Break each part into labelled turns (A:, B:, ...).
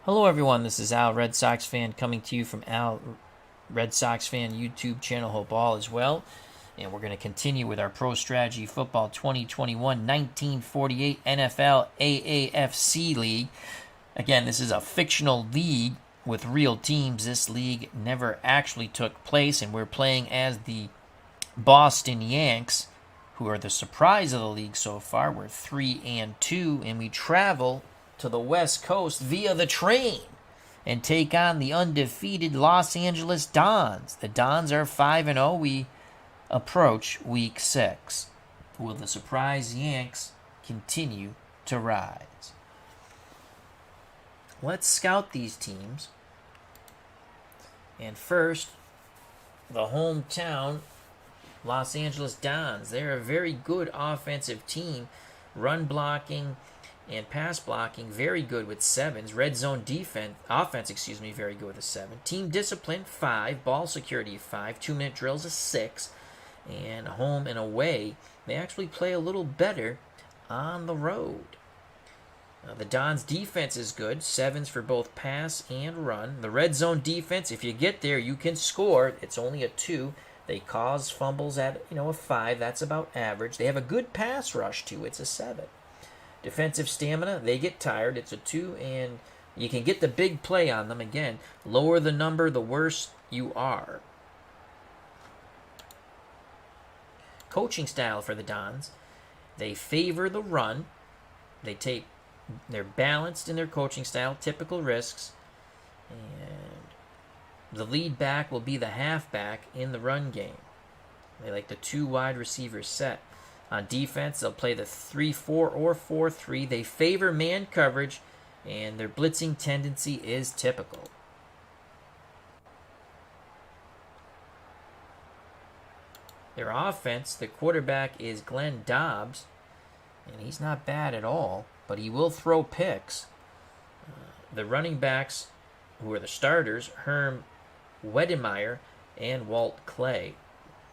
A: Hello, everyone. This is Al, Red Sox fan, coming to you from Al, Red Sox fan YouTube channel. Hope all is well. And we're going to continue with our Pro Strategy Football 2021 1948 NFL-AAFC League. Again, this is a fictional league with real teams. This league never actually took place, and we're playing as the Boston Yanks, who are the surprise of the league so far. We're 3-2, and we travel to the West Coast via the train and take on the undefeated Los Angeles Dons. The Dons are 5-0. We approach Week 6. Will the surprise Yanks continue to rise? Let's scout these teams. And first, the hometown Los Angeles Dons. They're a very good offensive team. Run blocking and pass blocking, very good with 7s. Red zone offense, very good with a 7. Team discipline, 5. Ball security, 5. 2-minute drills, a 6. And home and away, they actually play a little better on the road. The Dons' defense is good. 7s for both pass and run. The red zone defense, if you get there, you can score. It's only a 2. They cause fumbles at, a 5. That's about average. They have a good pass rush, too. It's a 7. Defensive stamina, they get tired. It's a 2, and you can get the big play on them. Again, lower the number, the worse you are. Coaching style for the Dons. They favor the run. They're balanced in their coaching style, typical risks. And the lead back will be the halfback in the run game. They like the 2 wide receiver set. On defense, they'll play the 3-4 or 4-3. They favor man coverage, and their blitzing tendency is typical. Their offense, the quarterback is Glenn Dobbs, and he's not bad at all, but he will throw picks. The running backs, who are the starters, Herm Wedemeyer and Walt Clay.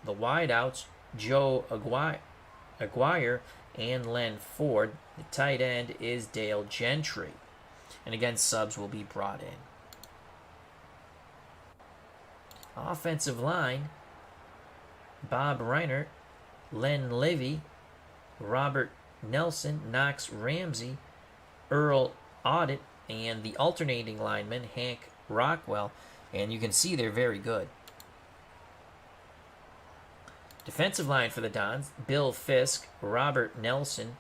A: The wideouts, Joe Aguirre and Len Ford. The tight end is Dale Gentry. And again, subs will be brought in. Offensive line, Bob Reiner, Len Levy, Robert Nelson, Knox Ramsey, Earl Audit, and the alternating lineman, Hank Rockwell. And you can see they're very good. Defensive line for the Dons, Bill Fisk, Robert Nelson,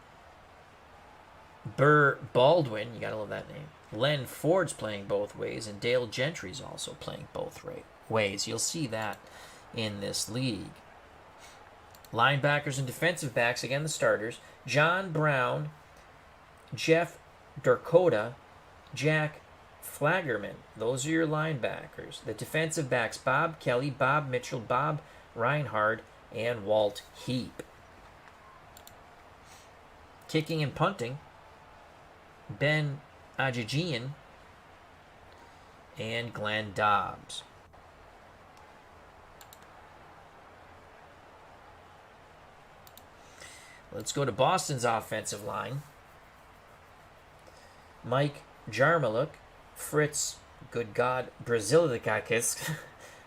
A: Burr Baldwin, you gotta love that name. Len Ford's playing both ways, and Dale Gentry's also playing both ways. You'll see that in this league. Linebackers and defensive backs, again the starters, John Brown, Jeff Durkota, Jack Flaggerman. Those are your linebackers. The defensive backs, Bob Kelly, Bob Mitchell, Bob Reinhard, and Walt Heap. Kicking and punting, Ben Ajijian and Glenn Dobbs. Let's go to Boston's offensive line. Mike Jarmaluk, Fritz, good God, Brazilikakis,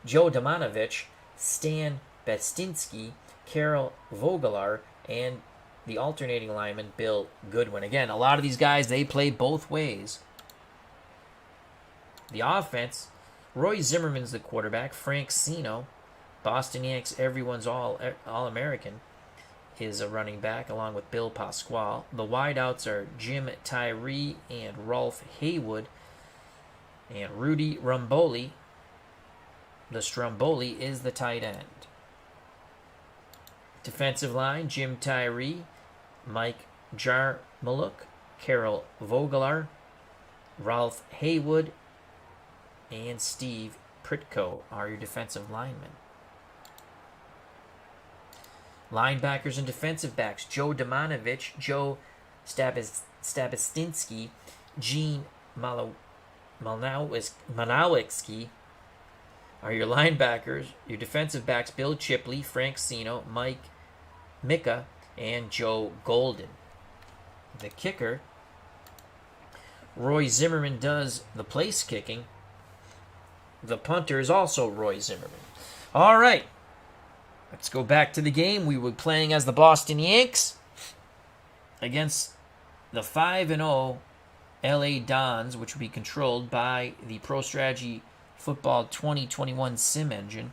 A: Joe Domanovich, Stan Bestinsky, Carol Vogelar, and the alternating lineman, Bill Goodwin. Again, a lot of these guys, they play both ways. The offense, Roy Zimmerman's the quarterback. Frank Sino, Boston Yanks, everyone's All-American, is a running back, along with Bill Pasquale. The wideouts are Jim Tyree and Rolf Haywood, and Rudy Rumboli. The Stromboli is the tight end. Defensive line, Jim Tyree, Mike Jarmaluk, Carol Vogelar, Ralph Haywood, and Steve Pritko are your defensive linemen. Linebackers and defensive backs, Joe Domanovich, Joe Stabistinsky, Gene Malowicki are your linebackers. Your defensive backs, Bill Chipley, Frank Sino, Mike Micah, and Joe Golden. The kicker, Roy Zimmerman does the place kicking. The punter is also Roy Zimmerman. All right. Let's go back to the game. We were playing as the Boston Yanks against the 5-0 LA Dons, which will be controlled by the Pro Strategy Football 2021 sim engine.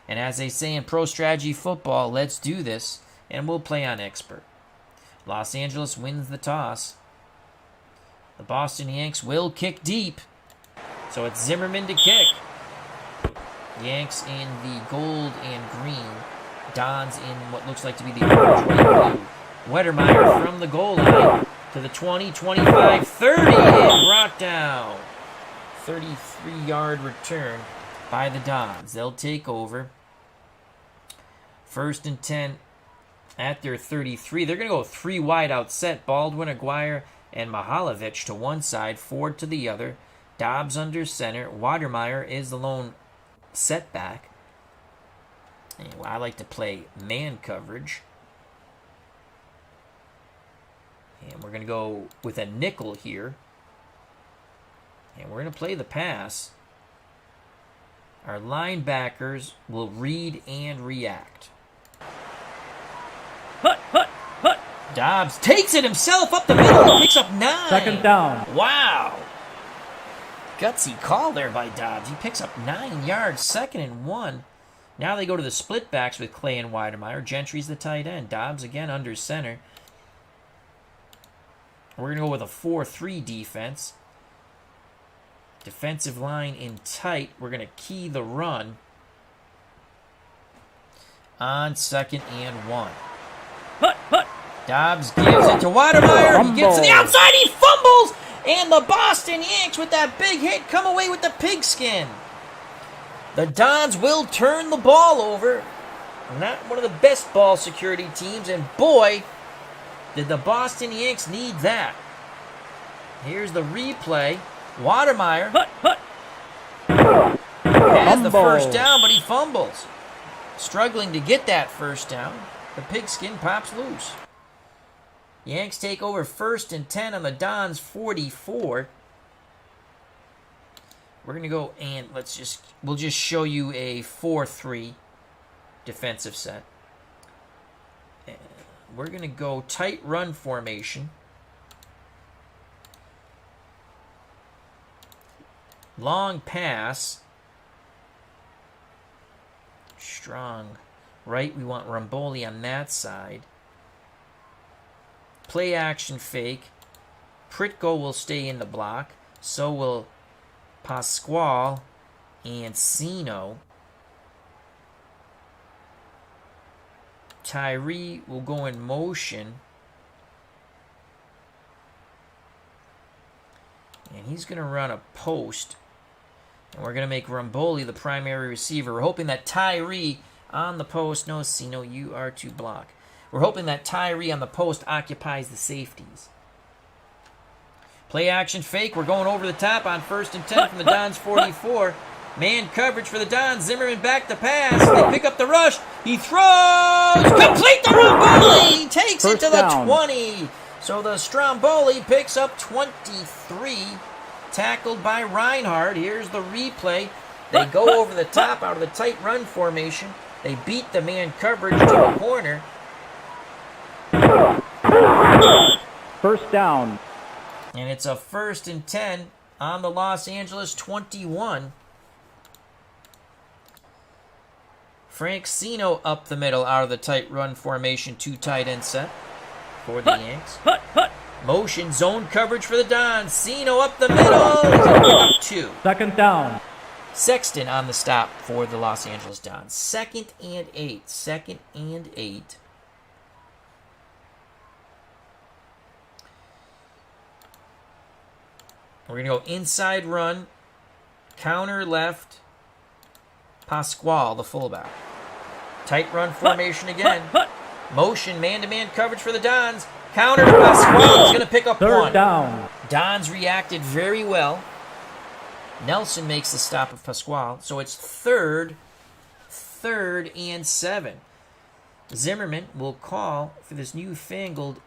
A: And as they say in Pro Strategy Football, let's do this, and we'll play on Expert. Los Angeles wins the toss. The Boston Yanks will kick deep. So it's Zimmerman to kick. Yanks in the gold and green. Dons in what looks like to be the orange, white, blue. Wettermeyer from the goal line to the 20, 25, 30, and brought down. 33-yard return by the Dons. They'll take over. 1st and 10 at their 33. They're going to go 3 wide out set. Baldwin, Aguirre, and Mihalovic to one side. Ford to the other. Dobbs under center. Watermeyer is the lone setback. Anyway, I like to play man coverage. And we're going to go with a nickel here. And we're going to play the pass. Our linebackers will read and react. Dobbs takes it himself up the middle. Picks up 9.
B: 2nd down.
A: Wow. Gutsy call there by Dobbs. He picks up 9 yards. 2nd and 1. Now they go to the split backs with Clay and Weidemeyer. Gentry's the tight end. Dobbs again under center. We're going to go with a 4-3 defense. Defensive line in tight. We're going to key the run on 2nd and 1. Dobbs gives it to Weidemeyer. He gets to the outside. He fumbles. And the Boston Yanks, with that big hit, come away with the pigskin. The Dons will turn the ball over. Not one of the best ball security teams. And boy, did the Boston Yanks need that. Here's the replay. Watermeyer has the first down, but he fumbles. Struggling to get that first down. The pigskin pops loose. Yanks take over 1st and 10 on the Dons 44. We're going to go and we'll just show you a 4-3 defensive set. And we're going to go tight run formation. Long pass. Strong right. We want Ramboli on that side. Play action fake. Pritko will stay in the block. So will Pasquale and Sino. Tyree will go in motion. And he's going to run a post. And we're going to make Ramboli the primary receiver. We're hoping that Tyree on the post. No, Sino, you are to block. We're hoping that Tyree on the post occupies the safeties. Play action fake. We're going over the top on 1st and 10 from the Dons 44. Man coverage for the Dons. Zimmerman back to pass. They pick up the rush. He throws. Complete the Ramboli. He takes it to the 20. So the Stromboli picks up 23. Tackled by Reinhardt. Here's the replay. They go over the top out of the tight run formation. They beat the man coverage to the corner.
B: 1st down.
A: And it's a 1st and 10 on the Los Angeles 21. Frank Sino up the middle out of the tight run formation, 2 tight end set for the Yanks. Motion zone coverage for the Dons. Sino up the middle. He's going to pick up 2.
B: 2nd down.
A: Sexton on the stop for the Los Angeles Dons. 2nd and 8. 2nd and 8. We're going to go inside run, counter left, Pasquale, the fullback. Tight run formation again. Motion, man-to-man coverage for the Dons. Counter to Pasquale. He's going to pick up
B: 3rd
A: 1.
B: down.
A: Dons reacted very well. Nelson makes the stop of Pasquale. So it's 3rd and 7. Zimmerman will call for this newfangled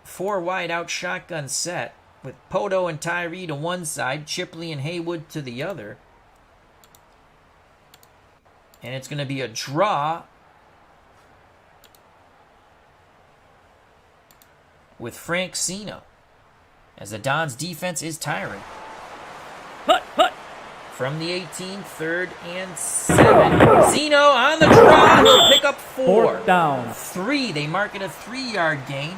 A: 4 wide out shotgun set. with Poto and Tyree to one side, Chipley and Haywood to the other. And it's going to be a draw with Frank Zeno, as the Dons' defense is tiring. From the 18, 3rd and 7. Zeno on the draw. He'll pick up 4.
B: 4th down.
A: 3. They mark it a 3-yard gain.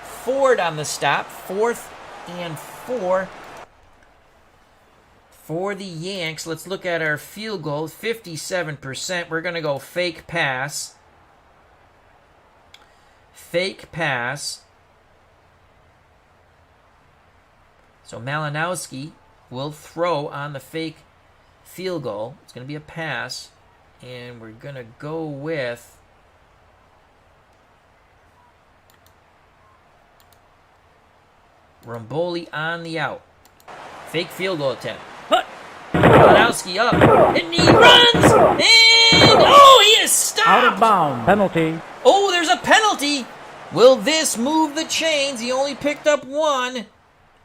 A: Ford on the stop. 4th and 4 for the Yanks. Let's look at our field goal. 57%. We're going to go fake pass. Fake pass. So Malinowski will throw on the fake field goal. It's going to be a pass. And we're going to go with Romboli on the out. Fake field goal attempt. Malinowski up. And he runs! And he is stopped!
B: Out of bounds. Penalty.
A: Oh, there's a penalty! Will this move the chains? He only picked up 1.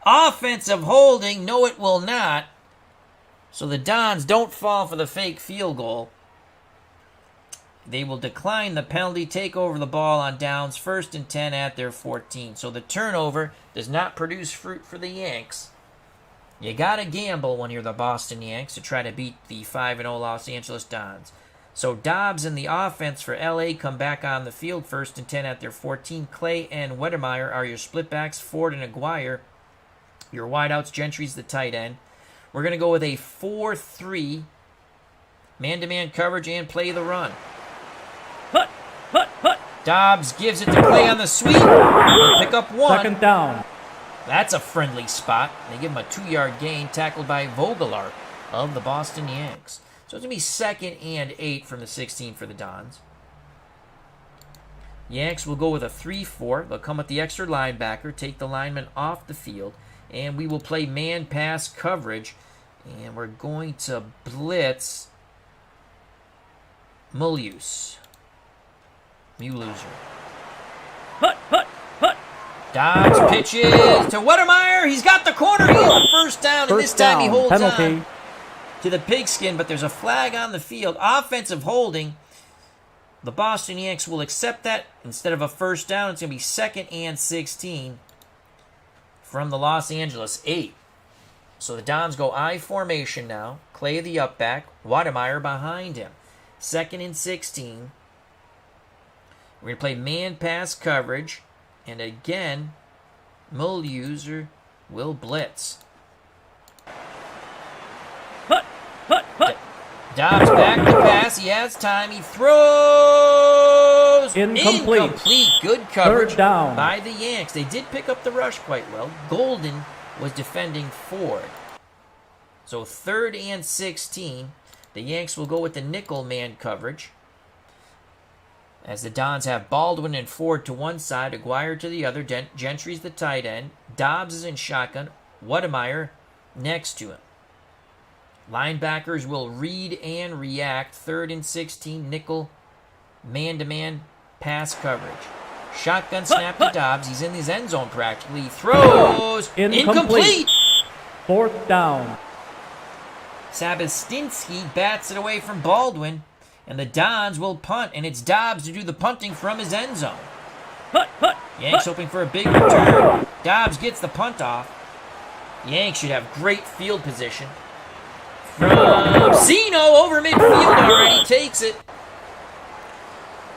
A: Offensive holding. No, it will not. So the Dons don't fall for the fake field goal. They will decline the penalty, take over the ball on downs, 1st and 10 at their 14. So the turnover does not produce fruit for the Yanks. You got to gamble when you're the Boston Yanks to try to beat the 5-0 Los Angeles Dons. So Dobbs and the offense for LA come back on the field, 1st and 10 at their 14. Clay and Wettermeyer are your split backs, Ford and Aguirre. Your wideouts, Gentry's the tight end. We're going to go with a 4-3, man-to-man coverage and play the run. Dobbs gives it to Clay on the sweep. He'll pick up 1.
B: 2nd down.
A: That's a friendly spot. They give him a 2-yard gain, tackled by Vogelart of the Boston Yanks. So it's going to be 2nd and 8 from the 16 for the Dons. Yanks will go with a 3-4. They'll come with the extra linebacker, take the lineman off the field, and we will play man-pass coverage. And we're going to blitz Mulius. Dobbs pitches to Wettermeyer. He's got the corner. He has the 1st down, and this time he holds on to the pigskin, but there's a flag on the field. Offensive holding. The Boston Yanks will accept that. Instead of a 1st down, it's going to be 2nd and 16 from the Los Angeles 8. So the Dons go I formation now. Clay the up back. Wettermeyer behind him. 2nd and 16. We're going to play man-pass coverage. And again, Mulius will blitz. Dobbs back to pass. He has time. He throws. Incomplete. Good coverage by the Yanks. They did pick up the rush quite well. Golden was defending Ford. So 3rd and 16. The Yanks will go with the nickel man coverage, as the Dons have Baldwin and Ford to one side, Aguirre to the other. Gentry's the tight end. Dobbs is in shotgun. Wettermeyer next to him. Linebackers will read and react. 3rd and 16, nickel, man-to-man pass coverage. Shotgun snap to Dobbs. He's in his end zone practically. He throws. Incomplete.
B: 4th down.
A: Sabastinsky bats it away from Baldwin. And the Dons will punt, and it's Dobbs to do the punting from his end zone. Yanks hoping for a big return. Dobbs gets the punt off. Yanks should have great field position. From Zeno over midfield already. Takes it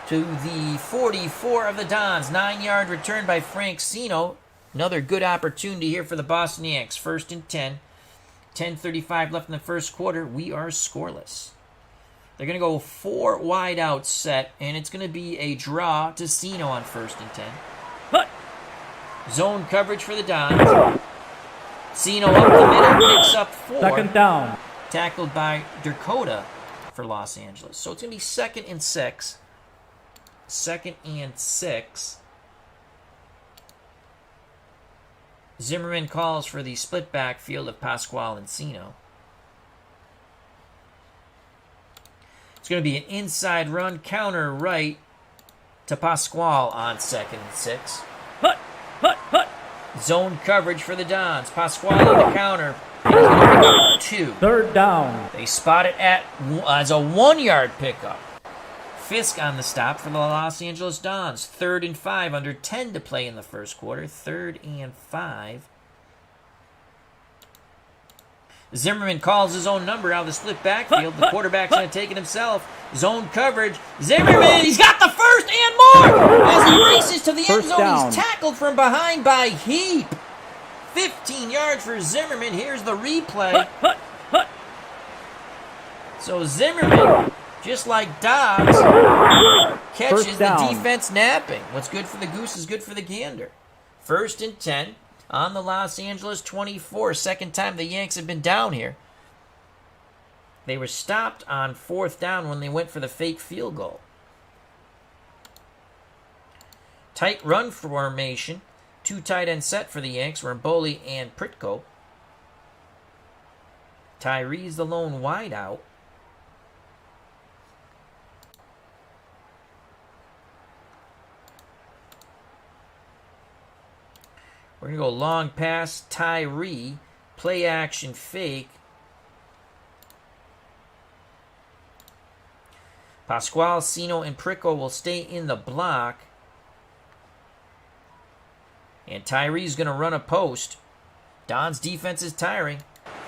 A: to the 44 of the Dons. 9-yard return by Frank Zeno. Another good opportunity here for the Boston Yanks. 1st and 10. 10:35 left in the 1st quarter. We are scoreless. They're going to go 4 wide out set, and it's going to be a draw to Zeno on 1st and 10. Zone coverage for the Dons. Zeno up the middle, picks up 4.
B: 2nd down.
A: Tackled by Dakota for Los Angeles. So it's going to be 2nd and 6. 2nd and 6. Zimmerman calls for the split backfield of Pasquale and Zeno. It's going to be an inside run, counter right to Pasquale on 2nd and 6. Zone coverage for the Dons. Pasquale on the counter. And he's going to pick up 2.
B: Third down.
A: They spot it as a 1-yard pickup. Fisk on the stop for the Los Angeles Dons. 3rd and 5, under 10 to play in the first quarter. 3rd and 5. Zimmerman calls his own number out of the split backfield. The quarterback's going to take it himself. Zone coverage. Zimmerman, he's got the first and more! As he races to the end zone, he's tackled from behind by Heap. 15 yards for Zimmerman. Here's the replay. So Zimmerman, just like Dobbs, catches the defense napping. What's good for the goose is good for the gander. 1st and 10 on the Los Angeles 24. Second time the Yanks have been down here. They were stopped on 4th down when they went for the fake field goal. Tight run formation. 2 tight end set for the Yanks, Ramboli and Pritko. Tyree's the lone wideout. We're going to go long pass, Tyree, play action fake. Pasquale, Sino, and Pritko will stay in the block. And Tyree's going to run a post. Don's defense is tiring.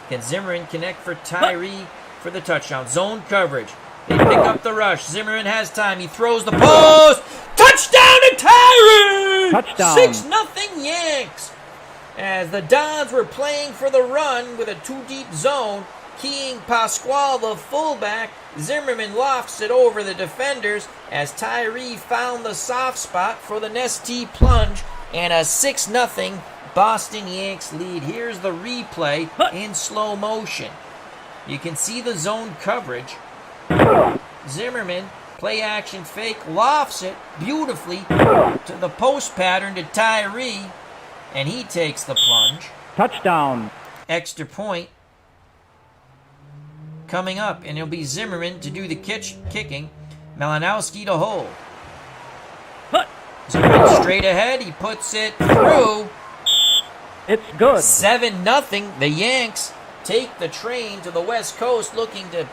A: Can Zimmerman connect for Tyree for the touchdown? Zone coverage. They pick up the rush. Zimmerman has time. He throws the post. Touchdown to Tyree!
B: Touchdown.
A: 6-0 Yanks. As the Dons were playing for the run with a 2-deep zone, keying Pasquale, the fullback. Zimmerman lofts it over the defenders as Tyree found the soft spot for the Nestea plunge, and a 6-0 Boston Yanks lead. Here's the replay in slow motion. You can see the zone coverage. Zimmerman, play action fake, lofts it beautifully to the post pattern to Tyree, and he takes the plunge.
B: Touchdown.
A: Extra point coming up, and it'll be Zimmerman to do the kicking. Malinowski to hold. Zimmerman straight ahead. He puts it through.
B: It's good.
A: 7-0. The Yanks take the train to the West Coast, looking to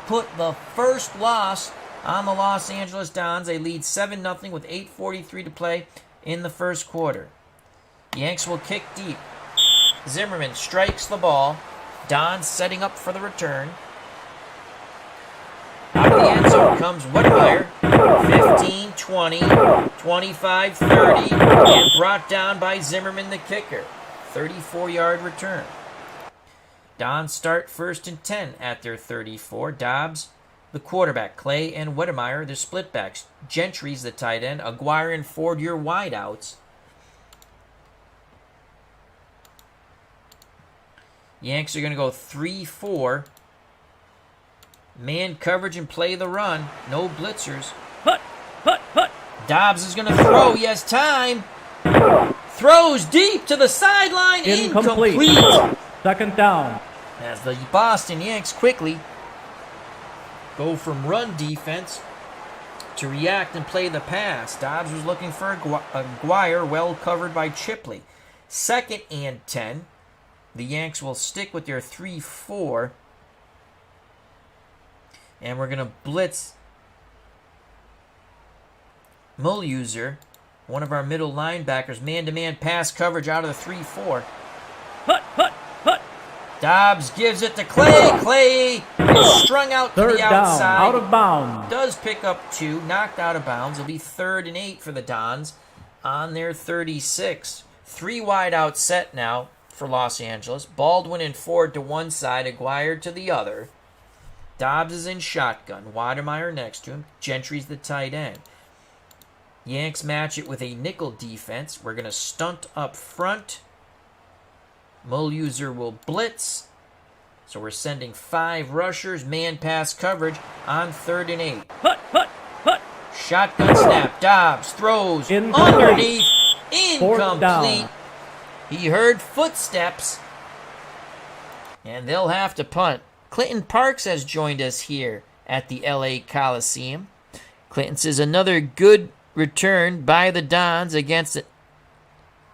A: put the first loss on the Los Angeles Dons. They lead 7-0 with 8:43 to play in the first quarter. Yanks will kick deep. Zimmerman strikes the ball. Dons setting up for the return. Out of the end zone comes Whitmire. 15, 20, 25, 30, and brought down by Zimmerman, the kicker. 34-yard return. Dons start 1st and 10 at their 34. Dobbs, the quarterback. Clay and Whitmire, the split backs. Gentry's the tight end. Aguirre and Ford, your wideouts. Yanks are going to go 3-4. Man coverage and play the run. No blitzers. Dobbs is going to throw. He has time. Throws deep to the sideline. Incomplete.
B: 2nd down.
A: As the Boston Yanks quickly go from run defense to react and play the pass. Dobbs was looking for Aguirre, well covered by Chipley. 2nd and 10. The Yanks will stick with their 3-4. And we're going to blitz Mulluser, one of our middle linebackers. Man-to-man pass coverage out of the 3-4. Dobbs gives it to Clay. Clay is strung out to the outside.
B: Down, out of bounds.
A: Does pick up 2, knocked out of bounds. It'll be 3rd and 8 for the Dons on their 36. 3 wide out set now for Los Angeles. Baldwin and Ford to one side, Aguirre to the other. Dobbs is in shotgun. Wademeyer next to him. Gentry's the tight end. Yanks match it with a nickel defense. We're going to stunt up front. Mulluser will blitz. So we're sending 5 rushers. Man pass coverage on 3rd and 8. Shotgun snap. Dobbs throws underneath. Incomplete. He heard footsteps. And they'll have to punt. Clinton Parks has joined us here at the LA Coliseum. Clinton says another good return by the Dons against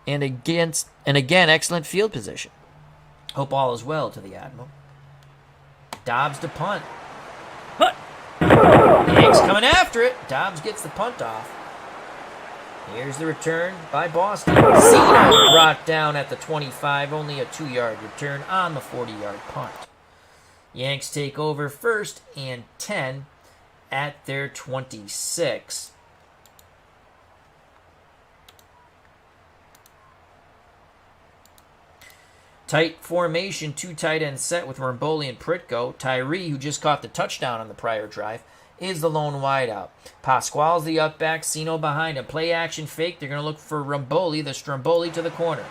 A: and again, excellent field position. Hope all is well to the Admiral. Dobbs to punt. Yanks coming after it. Dobbs gets the punt off. Here's the return by Boston. Zeno brought down at the 25. Only a 2-yard return on the 40-yard punt. Yanks take over 1st and 10 at their 26. Tight formation, 2 tight end set with Ramboli and Pritko. Tyree, who just caught the touchdown on the prior drive, is the lone wideout. Pasquale's the up back, Zeno behind him. Play action fake. They're going to look for Ramboli, the Stromboli to the corner.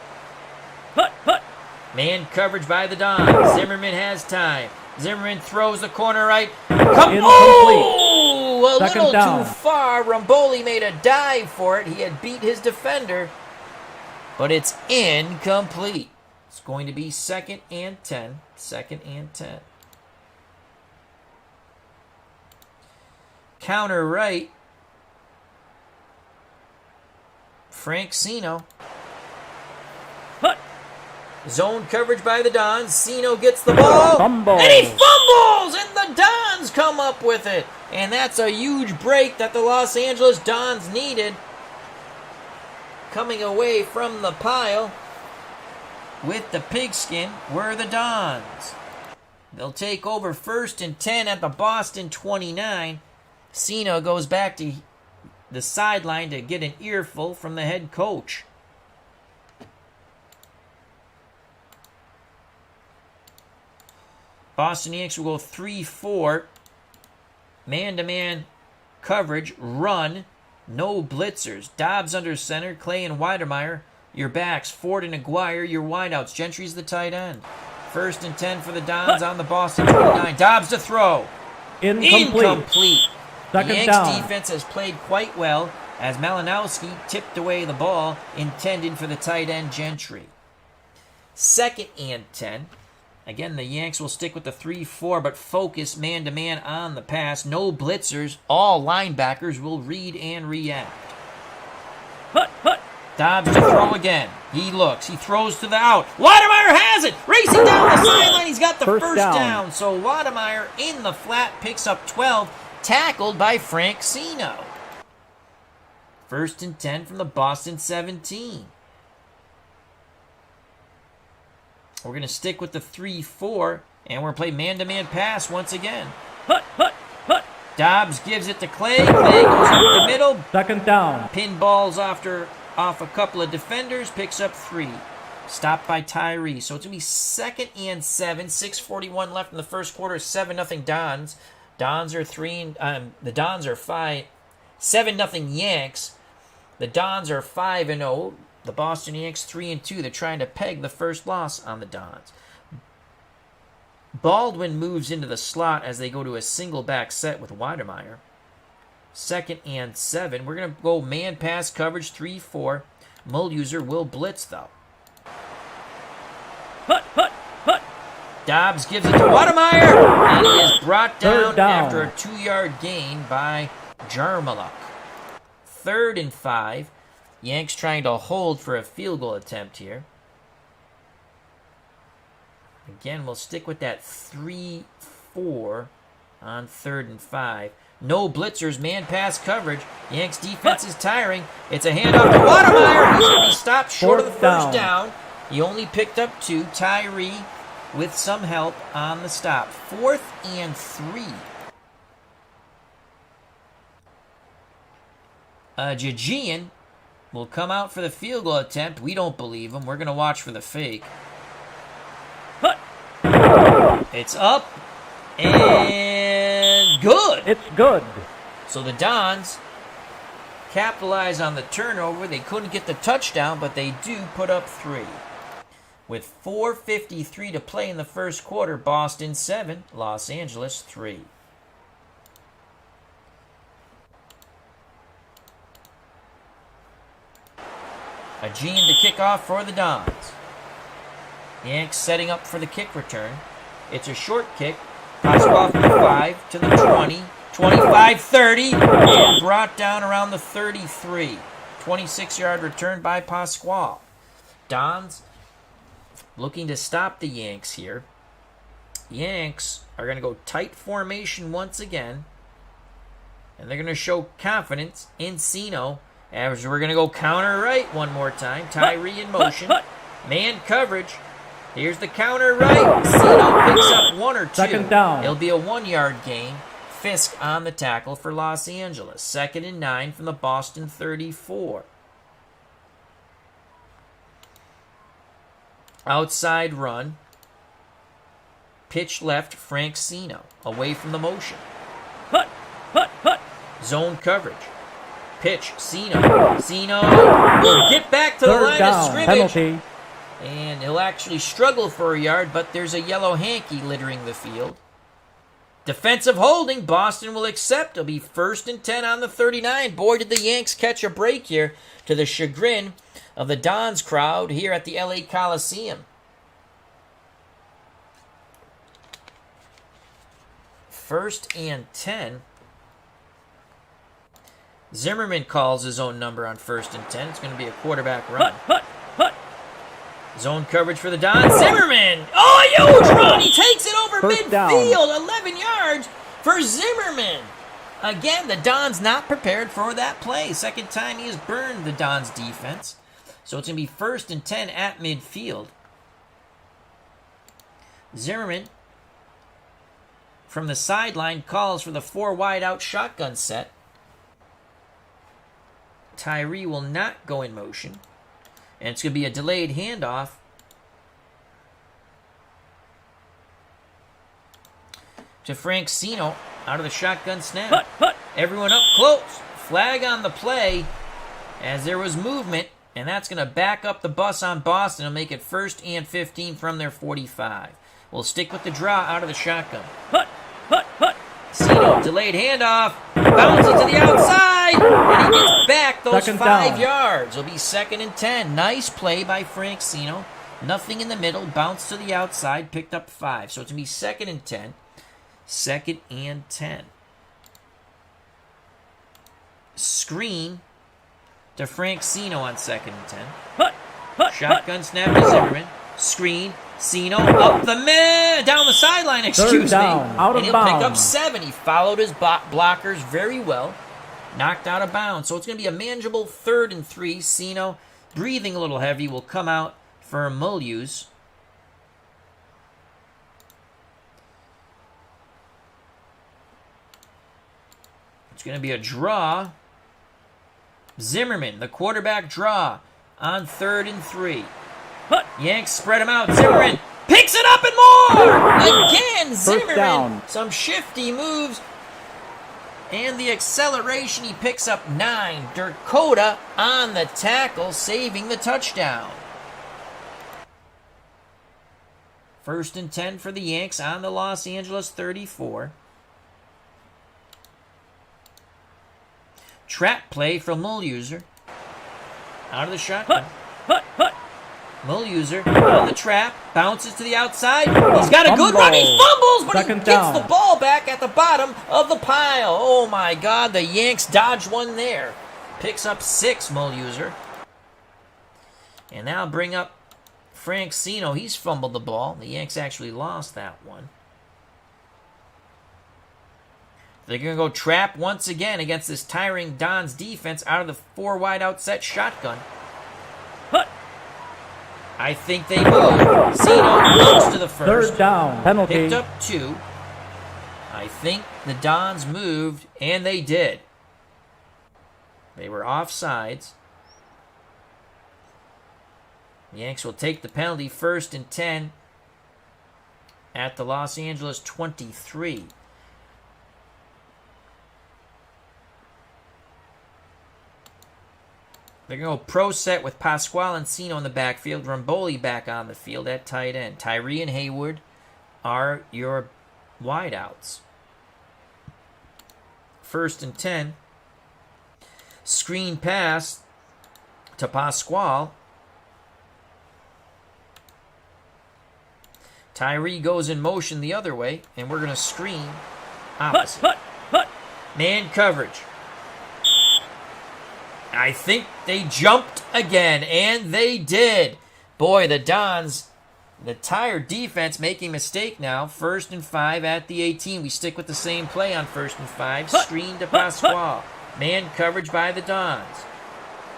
A: Man coverage by the Dons. Zimmerman has time. Zimmerman throws the corner right. Oh! A little too far. Ramboli made a dive for it. He had beat his defender, but it's incomplete. It's going to be 2nd and 10. 2nd and 10. Counter right. Frank Zeno. Zone coverage by the Dons. Zeno gets the ball. And he fumbles! And the Dons come up with it. And that's a huge break that the Los Angeles Dons needed. Coming away from the pile with the pigskin were the Dons. They'll take over 1st and 10 at the Boston 29. Zeno goes back to the sideline to get an earful from the head coach. Boston Yanks will go 3-4. Man-to-man coverage, run, no blitzers. Dobbs under center, Clay and Weidemeyer. Your backs, Ford and Aguirre. Your wideouts, Gentry's the tight end. 1st and 10 for the Dons on the Boston 29. Dobbs to throw. Incomplete. The Yanks defense has played quite well as Malinowski tipped away the ball intended for the tight end Gentry. 2nd and 10. Again, the Yanks will stick with the 3-4, but focus man-to-man on the pass. No blitzers. All linebackers will read and react. Dobbs to throw again. He looks. He throws to the out. Weidemeyer has it. Racing down the sideline. He's got the first down. So Weidemeyer in the flat picks up 12. Tackled by Frank Zeno. 1st and 10 from the Boston 17. We're going to stick with the 3-4, and we're going to play man-to-man pass once again. Dobbs gives it to Clay. Clay goes up the middle.
B: 2nd down.
A: Pinballs off a couple of defenders, picks up 3. Stopped by Tyree. So it's going to be 2nd and 7. 6:41 left in the first quarter. 7-0 Dons. Dons are 3. The Dons are 5. 7-0 Yanks. The Dons are 5-0. The Boston Yanks 3-2. They're trying to peg the first loss on the Dons. Baldwin moves into the slot as they go to a single back set with Weidemeyer. 2nd and 7. We're going to go man pass coverage 3-4. Mulluser will blitz though. Dobbs gives it to Weidemeyer, and he is brought down after a 2-yard gain by Jarmaluk. 3rd and 5. Yanks trying to hold for a field goal attempt here. Again, we'll stick with that 3-4 on 3rd and 5. No blitzers, man pass coverage. Yanks defense is tiring. It's a handoff to Weidemeyer. He's going to be stopped short of the first down. He only picked up 2. Tyree with some help on the stop. 4th and 3. Jajian will come out for the field goal attempt. We don't believe him. We're going to watch for the fake. It's up and good.
B: It's good.
A: So the Dons capitalize on the turnover. They couldn't get the touchdown, but they do put up 3. With 4:53 to play in the first quarter, Boston 7, Los Angeles 3. Aegean to kick off for the Dons. Yanks setting up for the kick return. It's a short kick. Pasquale from the 5 to the 20. 25, 30. And brought down around the 33. 26-yard return by Pasquale. Dons looking to stop the Yanks here. Yanks are going to go tight formation once again. And they're going to show confidence in Sino. As we're going to go counter right one more time. Tyree in motion. Man coverage. Here's the counter right. Sino picks up 1 or 2.
B: Second down.
A: It'll be a 1-yard gain. Fisk on the tackle for Los Angeles. 2nd and 9 from the Boston 34. Outside run. Pitch left, Frank Sino. Away from the motion. Zone coverage. Pitch, Sino. Sino will get back to the line of scrimmage.
B: Penalty.
A: And he'll actually struggle for a yard, but there's a yellow hanky littering the field. Defensive holding, Boston will accept. It'll be 1st and 10 on the 39. Boy, did the Yanks catch a break here, to the chagrin of the Dons crowd here at the LA Coliseum. 1st and 10. Zimmerman calls his own number on 1st and 10. It's going to be a quarterback run. Zone coverage for the Dons. Zimmerman! Oh, a huge run! He takes it over midfield. 11 yards for Zimmerman. Again, the Dons not prepared for that play. Second time he has burned the Dons defense. So it's going to be 1st and 10 at midfield. Zimmerman from the sideline calls for the 4 wide out shotgun set. Tyree will not go in motion. And it's going to be a delayed handoff. To Frank Sino out of the shotgun snap. Everyone up close. Flag on the play as there was movement. And that's going to back up the bus on Boston and make it 1st and 15 from their 45. We'll stick with the draw out of the shotgun. Sino, delayed handoff. Bounces to the outside. And he gets back those 5 yards. It'll be 2nd and 10. Nice play by Frank Sino. Nothing in the middle. Bounce to the outside. Picked up 5. So it's going to be 2nd and 10. 2nd and 10. Screen to Frank Sino on 2nd and 10. Shotgun snap to Zimmerman. Screen. Sino up the down the sideline, excuse me.
B: Out
A: and
B: of
A: he'll pick up
B: bounds.
A: 7. He followed his blockers very well. Knocked out of bounds. So it's going to be a manageable 3rd and 3. Sino, breathing a little heavy, will come out for Mulluse. It's going to be a draw. Zimmerman, the quarterback draw on 3rd and 3. Yanks spread him out. Zimmerman picks it up and more! Again, Zimmerman. Some shifty moves. And the acceleration, he picks up 9. Dakota on the tackle, saving the touchdown. 1st and 10 for the Yanks on the Los Angeles 34. Trap play from Mulluse. Out of the shotgun. Mulluse on the trap, bounces to the outside. He's got a good run. He fumbles, but he gets the ball back at the bottom of the pile. Oh my God, the Yanks dodged one there. Picks up 6, Mulluse. And now bring up Frank Sino. He's fumbled the ball. The Yanks actually lost that one. They're going to go trap once again against this tiring Dons defense out of the 4 wide out set shotgun. I think they move. Sino goes to the 1st.
B: 3rd down. Penalty.
A: Picked up 2. I think the Dons moved, and they did. They were offsides. The Yanks will take the penalty, 1st and 10 at the Los Angeles 23. They're going to go pro set with Pasquale and Sino in the backfield. Ramboli back on the field at tight end. Tyree and Hayward are your wideouts. 1st and 10. Screen pass to Pasquale. Tyree goes in motion the other way, and we're going to screen opposite. Man coverage. I think they jumped again, and they did. Boy, the Dons, the tired defense making a mistake now. 1st and 5 at the 18. We stick with the same play on 1st and 5. Screen to Pasquale. Man coverage by the Dons.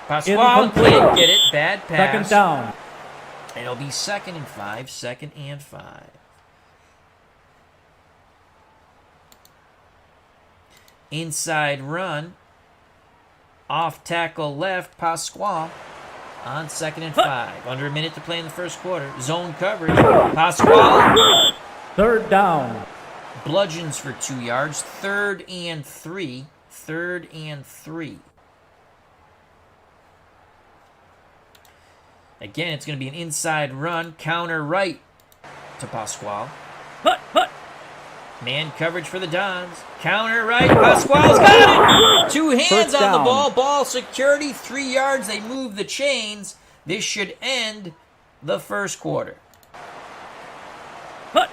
A: Pasquale can't get it. Bad pass.
B: 2nd down.
A: And it'll be 2nd and 5. 2nd and 5. Inside run. Off tackle left. Pasquale on 2nd and 5. Under a minute to play in the first quarter. Zone coverage. Pasquale.
B: 3rd down.
A: Bludgeons for 2 yards. 3rd and 3. 3rd and 3. Again, it's going to be an inside run. Counter right to Pasquale. Man coverage for the Dons. Counter right. Pasquale's got it. 2 hands on the ball. Ball security. 3 yards. They move the chains. This should end the first quarter. And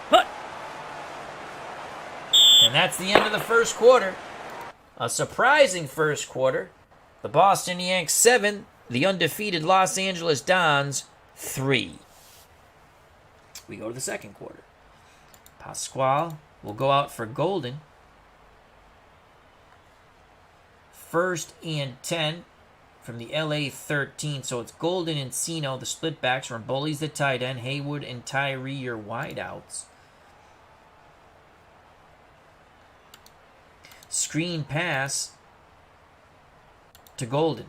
A: that's the end of the first quarter. A surprising first quarter. The Boston Yanks 7. The undefeated Los Angeles Dons 3. We go to the second quarter. Pasquale will go out for Golden. 1st and 10 from the LA 13. So it's Golden and Cino, the split backs, from Bullies, the tight end. Haywood and Tyree, your wideouts. Screen pass to Golden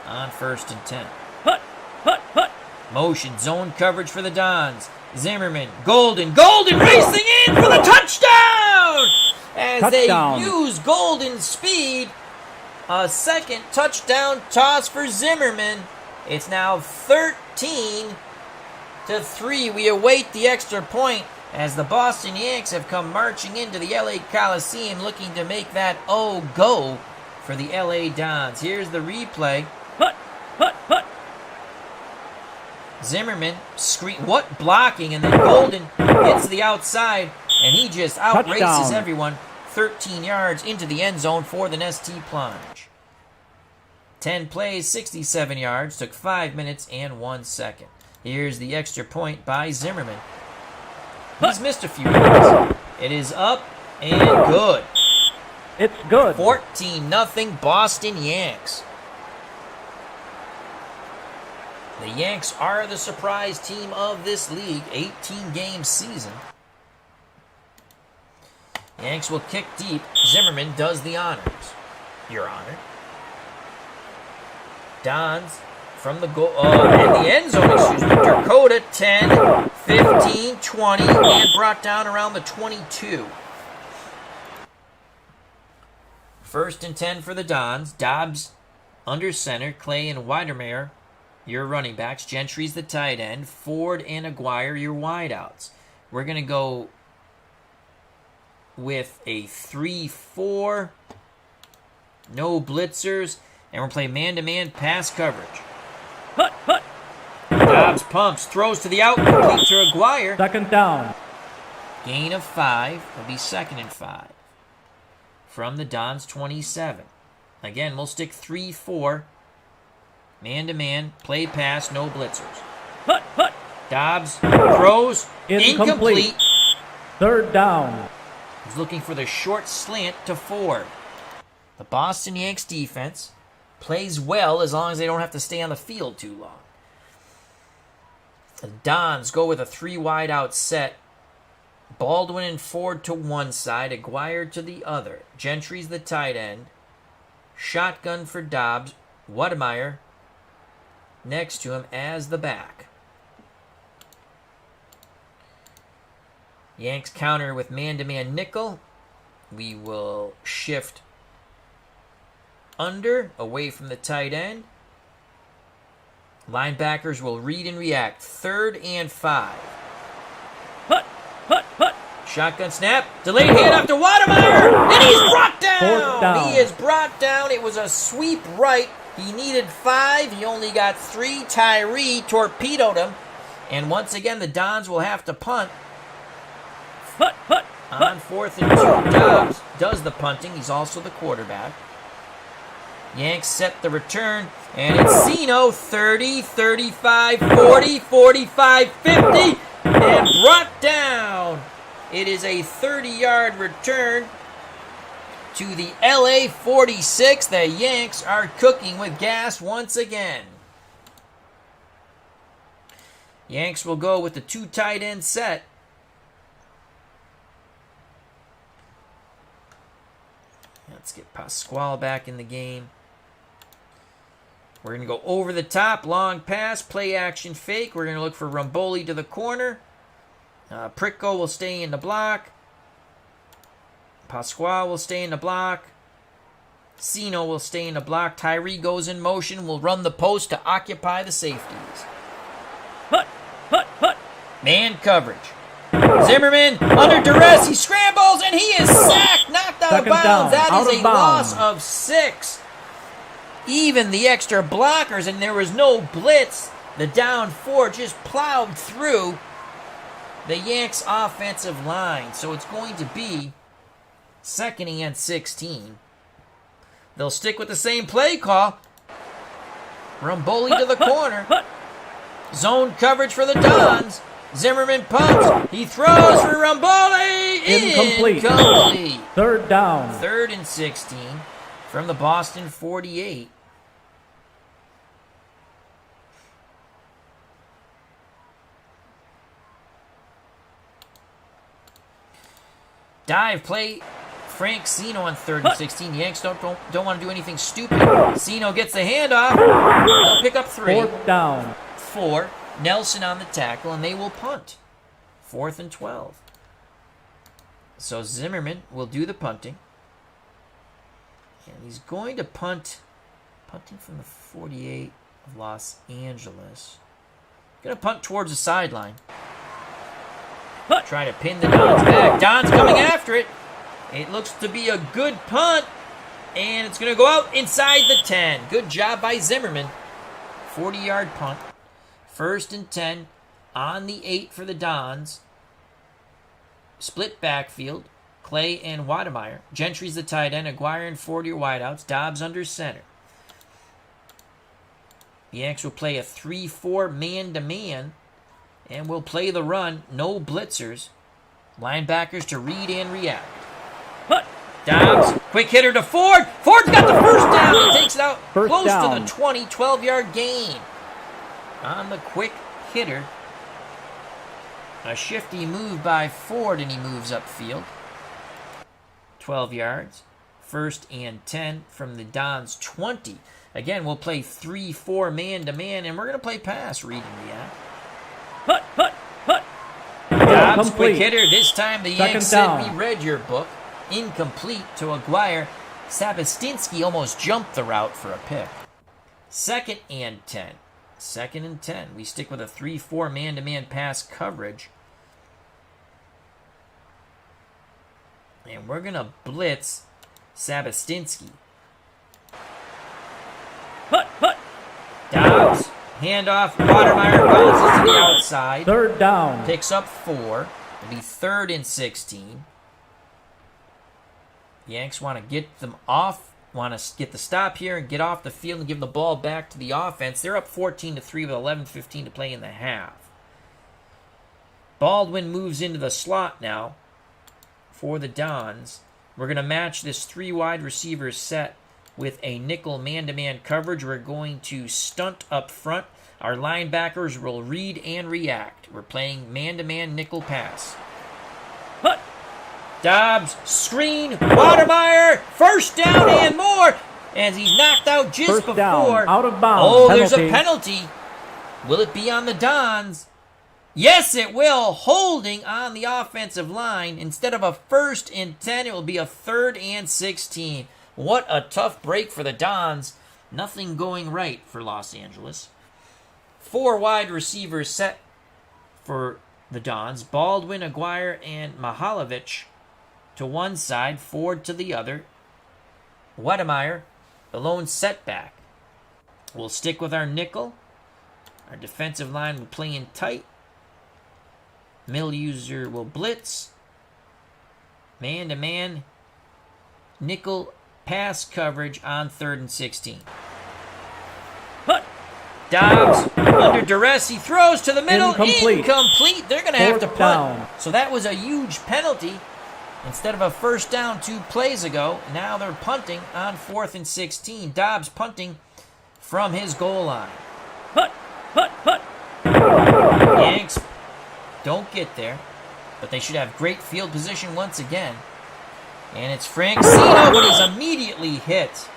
A: on 1st and 10. Motion zone coverage for the Dons. Zimmerman, Golden racing in for the touchdown! As they use Golden's speed. A second touchdown toss for Zimmerman. It's now 13-3. We await the extra point as the Boston Yanks have come marching into the LA Coliseum looking to make that go for the LA Dons. Here's the replay. Zimmerman, screen, what blocking, and then Golden gets to the outside, and he just outraces everyone. 13 yards into the end zone for the Nestea plunge. 10 plays, 67 yards, took 5 minutes and 1 second. Here's the extra point by Zimmerman. He's missed a few runs. It is up and good.
B: It's good.
A: 14-0 Boston Yanks. The Yanks are the surprise team of this league, 18-game season. Yanks will kick deep. Zimmerman does the honors, Your Honor. Dons from the goal, in the end zone, Dakota 10, 15, 20, and brought down around the 22. 1st and 10 for the Dons. Dobbs under center. Clay and Weidermeyer, your running backs. Gentry's the tight end. Ford and Aguirre, your wideouts. We're going to go with a 3-4. No blitzers. And we're playing man-to-man pass coverage. Dobbs pumps, throws to the out, complete to Aguirre.
B: 2nd down.
A: Gain of 5. It'll be 2nd and 5. From the Dons 27. Again, we'll stick 3-4. Man-to-man, play pass, no blitzers. Dobbs throws, incomplete.
B: 3rd down.
A: He's looking for the short slant to Ford. The Boston Yanks defense plays well as long as they don't have to stay on the field too long. The Dons go with a 3 wide out set. Baldwin and Ford to one side, Aguirre to the other. Gentry's the tight end. Shotgun for Dobbs. Weidermeyer next to him as the back. Yanks counter with man-to-man nickel. We will shift under, away from the tight end. Linebackers will read and react. 3rd and 5. Shotgun snap. Delayed handoff to Weidermeyer. And he's brought down.
B: 4th down.
A: He is brought down. It was a sweep right. He needed 5. He only got 3. Tyree torpedoed him. And once again, the Dons will have to punt. On 4th and 2, Dobbs does the punting. He's also the quarterback. Yanks set the return, and it's Zeno, 30, 35, 40, 45, 50, and brought down. It is a 30-yard return to the LA 46. The Yanks are cooking with gas once again. Yanks will go with the 2 tight end set. Let's get Pasquale back in the game. We're going to go over the top, long pass, play action fake. We're going to look for Rumboli to the corner. Pricko will stay in the block. Pasquale will stay in the block. Zeno will stay in the block. Tyree goes in motion. Will run the post to occupy the safeties. Man coverage. Zimmerman under duress. He scrambles and he is sacked. Knocked out of bounds. That is a loss of 6. Even the extra blockers, and there was no blitz. The down 4 just plowed through the Yanks offensive line. So it's going to be 2nd and 16. They'll stick with the same play call. Rumboli to the corner. Zone coverage for the Dons. Zimmerman pumps. He throws for Rumboli.
B: Incomplete. 3rd down.
A: 3rd and 16 from the Boston 48. Dive play. Frank Zeno on 3rd and 16. Yanks don't want to do anything stupid. Zeno gets the handoff. They'll pick up 3.
B: 4th down.
A: 4. Nelson on the tackle, and they will punt. 4th and 12. So Zimmerman will do the punting. And he's going to punting from the 48 of Los Angeles. Going to punt towards the sideline. Try to pin the Dons back. Dons coming after it. It looks to be a good punt. And it's going to go out inside the 10. Good job by Zimmerman. 40-yard punt. 1st and 10 on the 8 for the Dons. Split backfield. Clay and Wademeyer. Gentry's the tight end. Aguirre and 40 are wideouts. Dobbs under center. The Yanks will play a 3-4 man-to-man. And will play the run. No blitzers. Linebackers to read and react. Dobbs, quick hitter to Ford. Ford's got the first down. He takes it out close to the 20, 12-yard gain. On the quick hitter. A shifty move by Ford, and he moves upfield. 12 yards. 1st and 10 from the Dons 20. Again, we'll play 3-4 man-to-man, and we're going to play pass, read and react. Dobbs, quick hitter. This time the Yanks said, we read your book. Incomplete to Aguirre. Sabastinsky almost jumped the route for a pick. 2nd and 10. 2nd and 10. We stick with a 3-4 man-to-man pass coverage. And we're going to blitz Sabastinsky. Dobbs, handoff, Wademeyer bounces to the outside.
B: 3rd down.
A: Picks up 4. It'll be 3rd and 16. Yanks want to get them off, want to get the stop here and get off the field and give the ball back to the offense. They're up 14-3 with 11:15 to play in the half. Baldwin moves into the slot now for the Dons. We're going to match this 3 wide receiver set with a nickel man-to-man coverage. We're going to stunt up front. Our linebackers will read and react. We're playing man-to-man nickel pass. Dobbs, screen, Wademeyer, first down and more, as he's knocked out just
B: first
A: before.
B: Down, out of bounds.
A: Oh,
B: penalty.
A: There's a penalty. Will it be on the Dons? Yes, it will. Holding on the offensive line. Instead of a 1st and 10, it will be a 3rd and 16. What a tough break for the Dons. Nothing going right for Los Angeles. 4 wide receivers set for the Dons. Baldwin, Aguirre, and Mihalovic to one side, Ford to the other. Wademeyer, the lone setback. We'll stick with our nickel. Our defensive line will play in tight. Mill user will blitz. Man-to-man. Nickel pass coverage on 3rd and 16. Dobbs, under duress, he throws to the middle. Incomplete. They're going to have to punt.
B: Down.
A: So that was a huge penalty. Instead of a first down 2 plays ago, now they're punting on 4th and 16. Dobbs punting from his goal line. Yanks don't get there, but they should have great field position once again. And it's Francino, but he's immediately hit.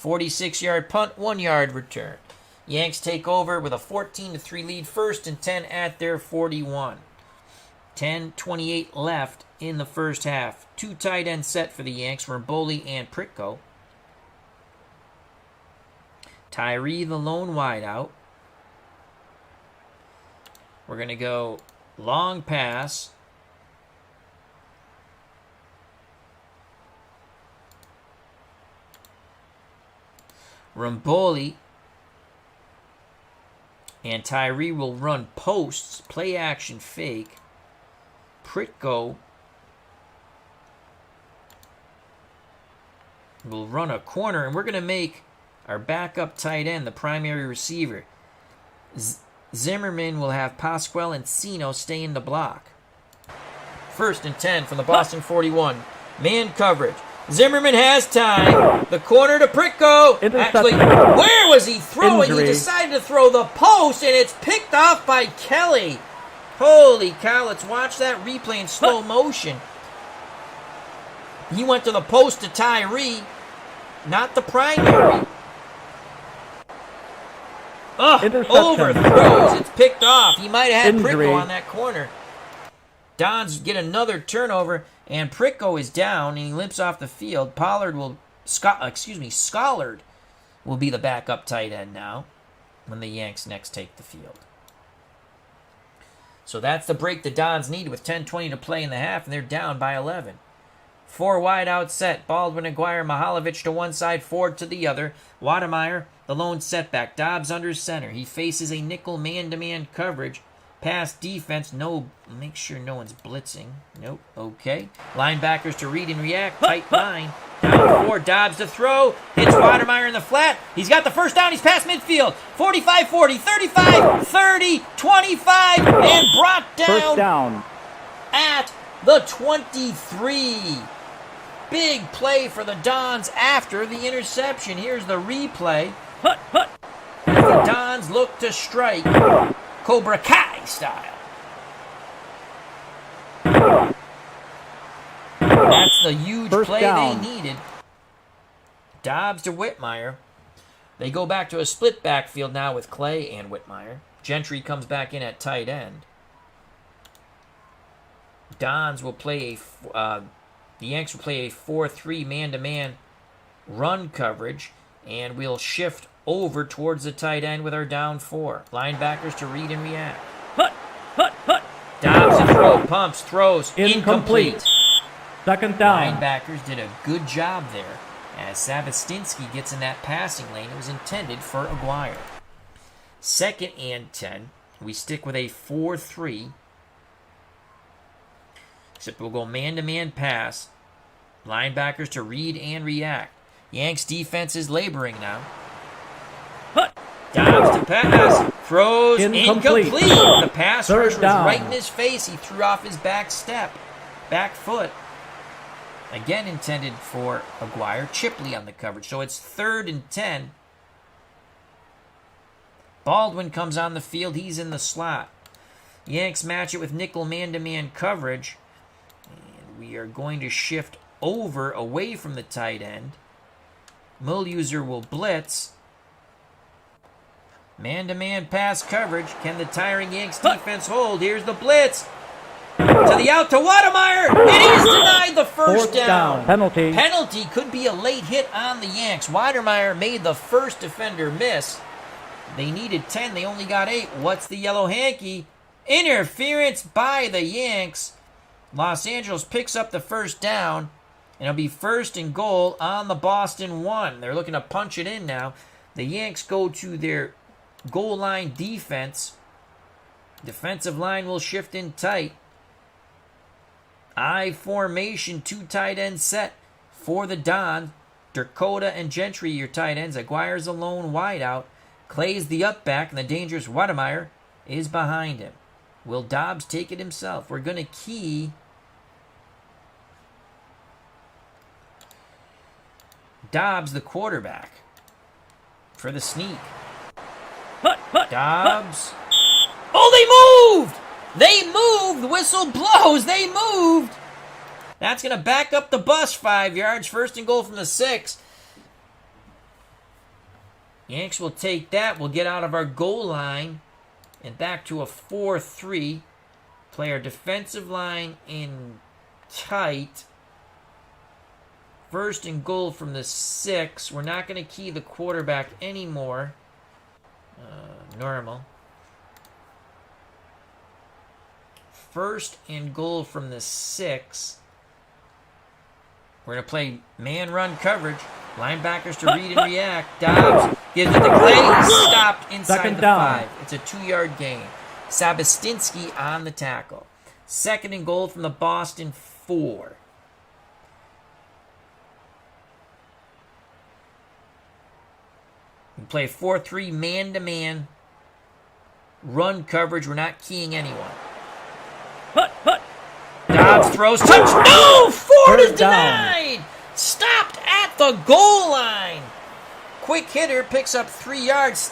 A: 46-yard punt, 1-yard return. Yanks take over with a 14-3 lead, 1st and 10 at their 41. 10:28 left in the first half. 2 tight end set for the Yanks, Ramboli and Pritko. Tyree, the lone wideout. We're going to go long pass. Ramboli and Tyree will run posts, play action fake. Pritko will run a corner, and we're going to make our backup tight end the primary receiver. Zimmerman will have Pasquale and Sino stay in the block. 1st and 10 from the Boston 41. Man coverage. Zimmerman has time. The corner to Pritko. Actually, where was he throwing? He decided to throw the post, and it's picked off by Kelly. Holy cow, let's watch that replay in slow motion. He went to the post to Tyree, not the primary. Overthrows. It's picked off. He might have had Pritko on that corner. Dons get another turnover, and Pritko is down, and he limps off the field. Schollard will be the backup tight end now when the Yanks next take the field. So that's the break the Dons need with 10:20 to play in the half, and they're down by 11. 4 wide out set. Baldwin, Aguirre, Mahalovic to one side, Ford to the other. Wademeyer, the lone setback. Dobbs under center. He faces a nickel man-to-man coverage. Pass defense. No, make sure no one's blitzing. Nope. Okay. Linebackers to read and react. Tight line. Down 4. Dobbs to throw. Hits Wademeyer in the flat. He's got the first down. He's past midfield. 45-40, 35-30, 25, and brought down.
B: First down.
A: At the 23. Big play for the Dons after the interception. Here's the replay. As the Dons look to strike Cobra Kai style. That's the huge play they needed. Dobbs to Whitmire. They go back to a split backfield now with Clay and Whitmire. Gentry comes back in at tight end. Dons will play the Yanks will play a 4-3 man-to-man run coverage, and we'll shift over towards the tight end with our down 4. Linebackers to read and react. Dobbs to throw, pumps, throws, incomplete.
B: 2nd down.
A: Linebackers did a good job there. As Savastinski gets in that passing lane, it was intended for Aguirre. 2nd and 10. We stick with a 4-3. Except we'll go man-to-man pass. Linebackers to read and react. Yanks defense is laboring now. Dobbs to pass. Throws incomplete. The pass rush was right in his face. He threw off his back foot. Again intended for Aguirre. Chipley on the coverage. So it's 3rd and 10. Baldwin comes on the field. He's in the slot. Yanks match it with nickel man-to-man coverage. And we are going to shift over away from the tight end. Mulluser will blitz. Man-to-man pass coverage. Can the tiring Yanks defense hold? Here's the blitz. To the out to Wademeyer. And he's denied the first down.
B: Penalty.
A: Penalty could be a late hit on the Yanks. Wademeyer made the first defender miss. They needed 10. They only got 8. What's the yellow hanky? Interference by the Yanks. Los Angeles picks up the first down. And it'll be 1st and goal on the Boston 1. They're looking to punch it in now. The Yanks go to their goal line defense. Defensive line will shift in tight. I formation, 2 tight end set for the Dons. Dakota and Gentry, your tight ends. Aguirre's a lone wideout. Clay's the up back, and the dangerous Wademeyer is behind him. Will Dobbs take it himself? We're going to key Dobbs, the quarterback, for the sneak. Dobbs. Oh, they moved! They moved! The whistle blows. They moved! That's going to back up the bus 5 yards. First and goal from the 6. Yanks will take that. We'll get out of our goal line and back to a 4-3. Play our defensive line in tight. First and goal from the 6. We're not going to key the quarterback anymore. Normal. First and goal from the 6. We're going to play man-run coverage. Linebackers to read and react. Dobbs gives it to Clay. Stopped inside the 5. It's a 2-yard gain. Sabastinski on the tackle. Second and goal from the Boston 4. We play 4-3 man-to-man run coverage. We're not keying anyone. Dobbs throws. Touch. No! Ford is denied! Stopped at the goal line. Quick hitter picks up 3 yards.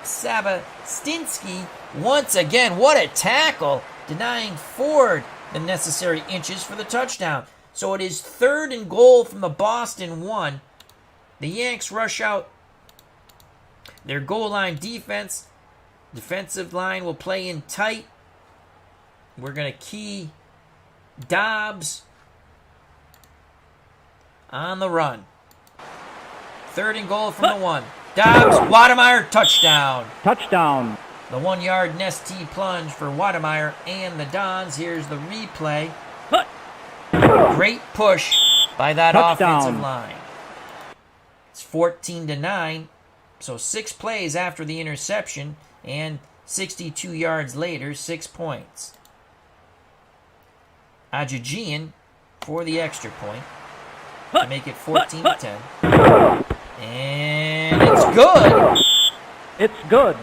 A: Sabastinski once again. What a tackle. Denying Ford the necessary inches for the touchdown. So it is third and goal from the Boston 1. The Yanks rush out their goal line defense. Defensive line will play in tight. We're going to key Dobbs on the run. Third and goal from the 1. Dobbs, Wademeyer, touchdown.
B: Touchdown.
A: The 1-yard Nestea plunge for Wademeyer and the Dons. Here's the replay. Great push by that offensive line. It's 14-9. So 6 plays after the interception and 62 yards later, 6 points. Ajajian for the extra point to make it 14-10. And it's good.
B: It's good.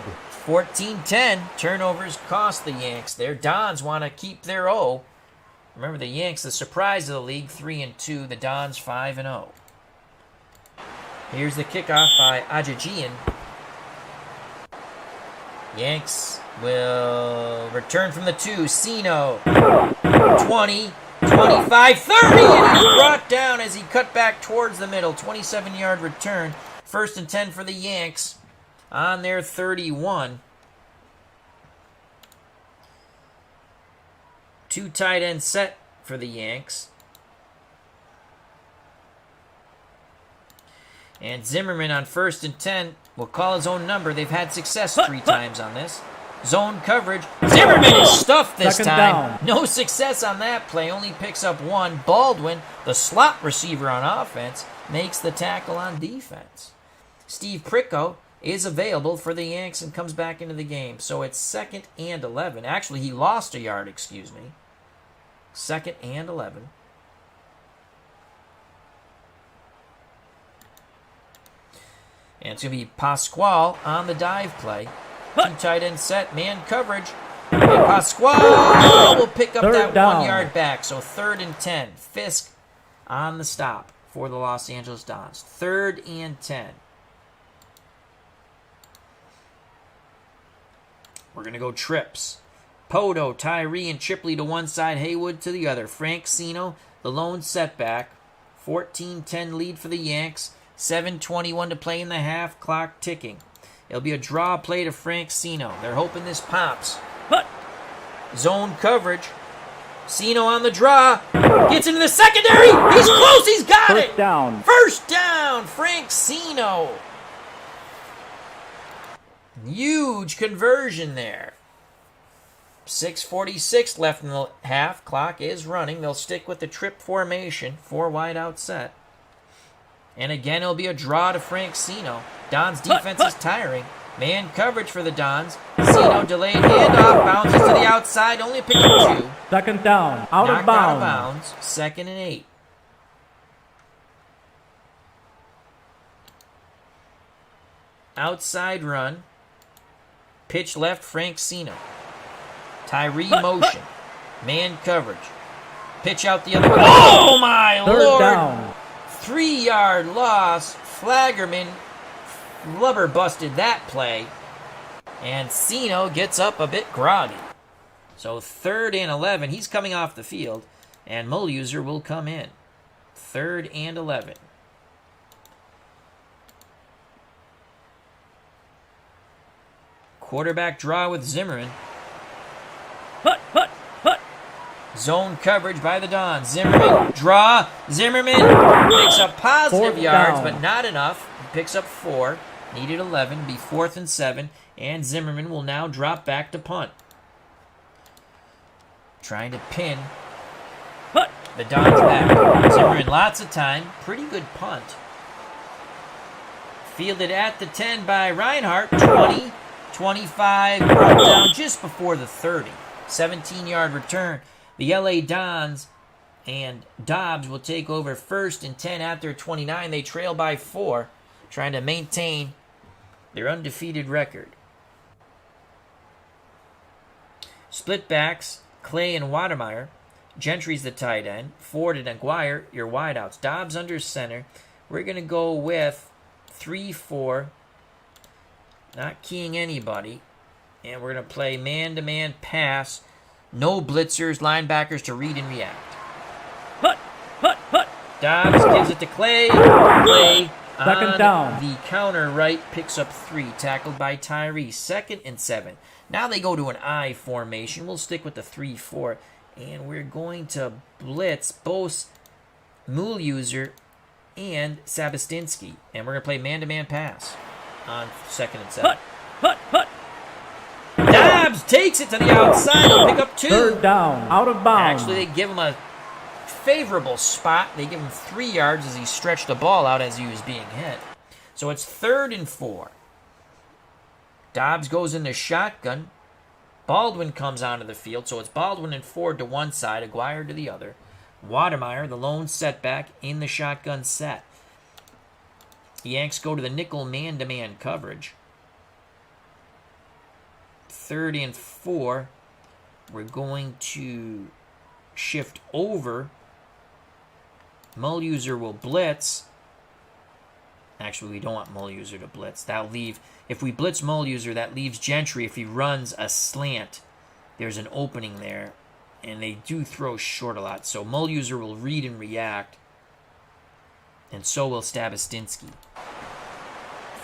A: 14-10. Turnovers cost the Yanks. Their Dons want to keep their O. Remember, the Yanks, the surprise of the league, 3-2. The Dons, 5-0. Here's the kickoff by Ajajian. Yanks will return from the 2. Sino. 20, 25, 30, and he's brought down as he cut back towards the middle. 27-yard return. First and 10 for the Yanks on their 31. 2 tight end set for the Yanks. And Zimmerman on first and 10 will call his own number. They've had success 3 times on this. Zone coverage. Zimmerman is stuffed this time. No success on that play. Only picks up 1. Baldwin, the slot receiver on offense, makes the tackle on defense. Steve Pricko is available for the Yanks and comes back into the game. So it's 2nd and 11. Actually, he lost a yard, 2nd and 11. And it's going to be Pasquale on the dive play. 2 tight end set, man coverage. And Pasquale will pick up that 1 yard back. So 3rd and 10. Fisk on the stop for the Los Angeles Dons. 3rd and 10. We're going to go trips. Poto, Tyree, and Chipley to one side, Haywood to the other. Frank Sino, the lone setback. 14-10 lead for the Yanks. 7:21 to play in the half, clock ticking. It'll be a draw play to Frank Sino. They're hoping this pops. Zone coverage. Sino on the draw. Gets into the secondary. He's close. He's got it. First down. Frank Sino. Huge conversion there. 6:46 left in the half. Clock is running. They'll stick with the trip formation. 4 wide out set. And again, it'll be a draw to Frank Sino. Don's defense is tiring. Man coverage for the Dons. Sino delayed handoff. Bounces to the outside. Only pick up 2.
B: 2nd down. Out of bounds.
A: 2nd and 8. outside run. Pitch left, Francino. Tyree motion. Man coverage. Pitch out the other way. Oh, my
B: Third
A: Lord!
B: down.
A: 3-yard loss. Flaggerman rubber busted that play. And Sino gets up a bit groggy. So 3rd and 11. He's coming off the field. And Mulluser will come in. 3rd and 11. Quarterback draw with Zimmerman. Zone coverage by the Dons. Zimmerman, draw. Zimmerman picks up positive yards, but not enough. He picks up 4. Needed 11. Be 4th and 7. And Zimmerman will now drop back to punt. Trying to pin the Dons back. Zimmerman, lots of time. Pretty good punt. Fielded at the 10 by Reinhardt. 20, 25, brought down just before the 30. 17-yard return. The LA Dons and Dobbs will take over 1st and 10 at their 29. They trail by 4, trying to maintain their undefeated record. Split backs, Clay and Wademeyer. Gentry's the tight end. Ford and Aguirre, your wideouts. Dobbs under center. We're going to go with 3-4. Not keying anybody. And we're going to play man-to-man pass. No blitzers, linebackers to read and react. Dobbs gives it to Clay. Clay
B: Second down.
A: The counter right picks up 3. Tackled by Tyree. 2nd and 7. Now they go to an I formation. We'll stick with the 3-4. And we're going to blitz both Mulluser and Sabastinsky. And we're going to play man-to-man pass on 2nd and 7. Dobbs takes it to the outside. He'll pick up 2.
B: Third down. Out of bounds.
A: Actually, they give him a favorable spot. They give him 3 yards as he stretched the ball out as he was being hit. So it's 3rd and 4. Dobbs goes in the shotgun. Baldwin comes onto the field. So it's Baldwin and Ford to one side, Aguirre to the other. Wademeyer, the lone setback in the shotgun set. The Yanks go to the nickel man-to-man coverage. 3rd and 4. We're going to shift over. Mulluser will blitz. Actually, we don't want Mulluser to blitz. That'll leave, if we blitz Mulluser, that leaves Gentry. If he runs a slant, there's an opening there. And they do throw short a lot. So Mulluser will read and react. And so will Stabastinsky.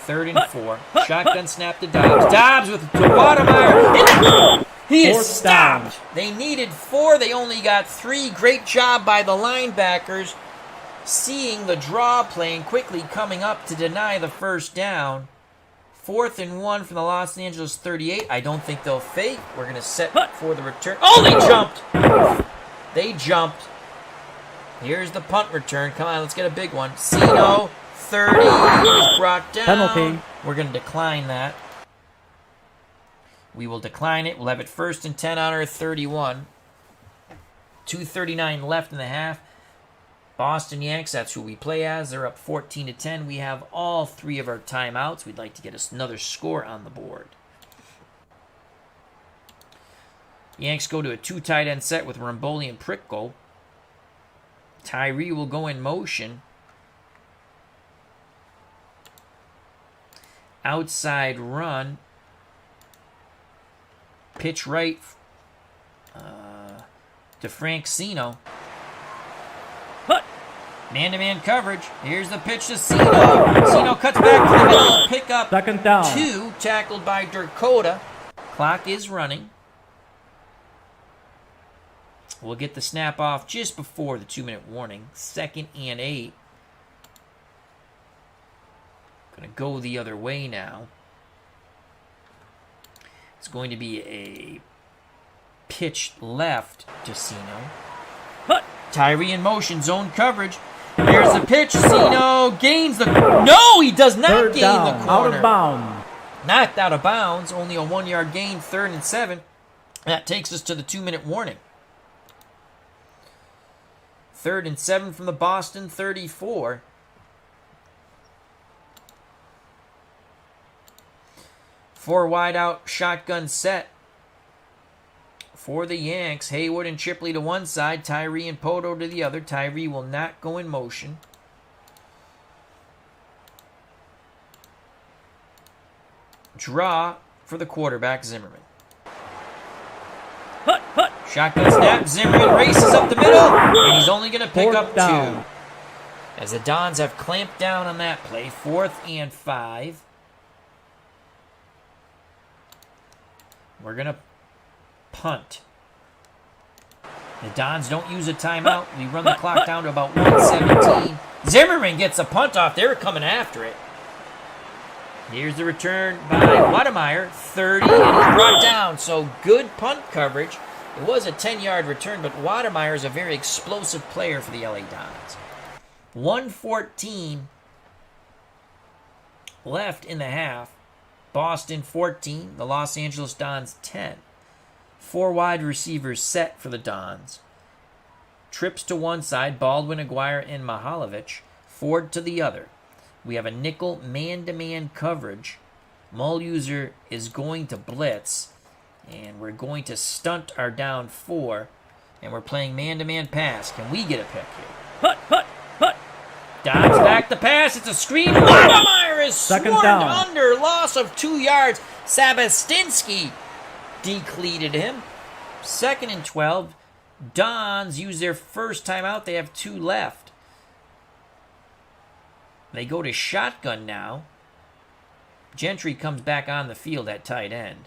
A: 3rd and 4. Shotgun snap to Dobbs. Dobbs with to Wademeyer. He is stopped. They needed 4. They only got 3. Great job by the linebackers. Seeing the draw play and quickly coming up to deny the first down. 4th and 1 from the Los Angeles 38. I don't think they'll fake. We're going to set for the return. Oh, they jumped. They jumped. Here's the punt return. Come on, let's get a big one. Sino. 30 is brought down.
B: Penalty.
A: We're going to decline that. We will decline it. We'll have it 1st and 10 on our 31. 2:39 left in the half. Boston Yanks, that's who we play as. They're up 14-10. We have all 3 of our timeouts. We'd like to get another score on the board. Yanks go to a 2 tight end set with Ramboli and Prickle. Tyree will go in motion. Outside run. Pitch right to Francino. Man-to-man coverage. Here's the pitch to Sino. Sino cuts back to the middle. Pick up
B: 2nd down.
A: 2. Tackled by Dakota. Clock is running. We'll get the snap off just before the 2-minute warning. 2nd and 8. Going to go the other way now. It's going to be a pitch left to Sino. Tyree in motion, zone coverage. Here's the pitch. Sino gains the... No, he does not
B: Third
A: gain
B: down.
A: the corner.
B: Out of bounds.
A: Knocked out of bounds. Only a 1-yard gain, 3rd and 7. That takes us to the 2-minute warning. 3rd and 7 from the Boston 34. 4 wide out shotgun set for the Yanks. Haywood and Chipley to one side. Tyree and Poto to the other. Tyree will not go in motion. Draw for the quarterback, Zimmerman. Shotgun snap. Zimmerman races up the middle, and he's only going to pick up 2. As the Dons have clamped down on that play. 4th and 5. We're going to punt. The Dons don't use a timeout. We run the clock down to about 1:17. Zimmerman gets a punt off. They were coming after it. Here's the return by Wademeyer. 30, and he's brought down. So good punt coverage. It was a 10-yard return, but Wademeyer is a very explosive player for the LA Dons. 1:14 left in the half. Boston 14, the Los Angeles Dons 10. 4 wide receivers set for the Dons. Trips to one side, Baldwin, Aguirre, and Mihalovic. Ford to the other. We have a nickel man-to-man coverage. Mulluser is going to blitz, and we're going to stunt our down 4, and we're playing man-to-man pass. Can we get a pick here? Dobbs back the pass. It's a screen. Wademeyer is swarmed under. Loss of 2 yards. Sabastinsky decleated him. 2nd and 12. Dons use their first timeout. They have 2 left. They go to shotgun now. Gentry comes back on the field at tight end.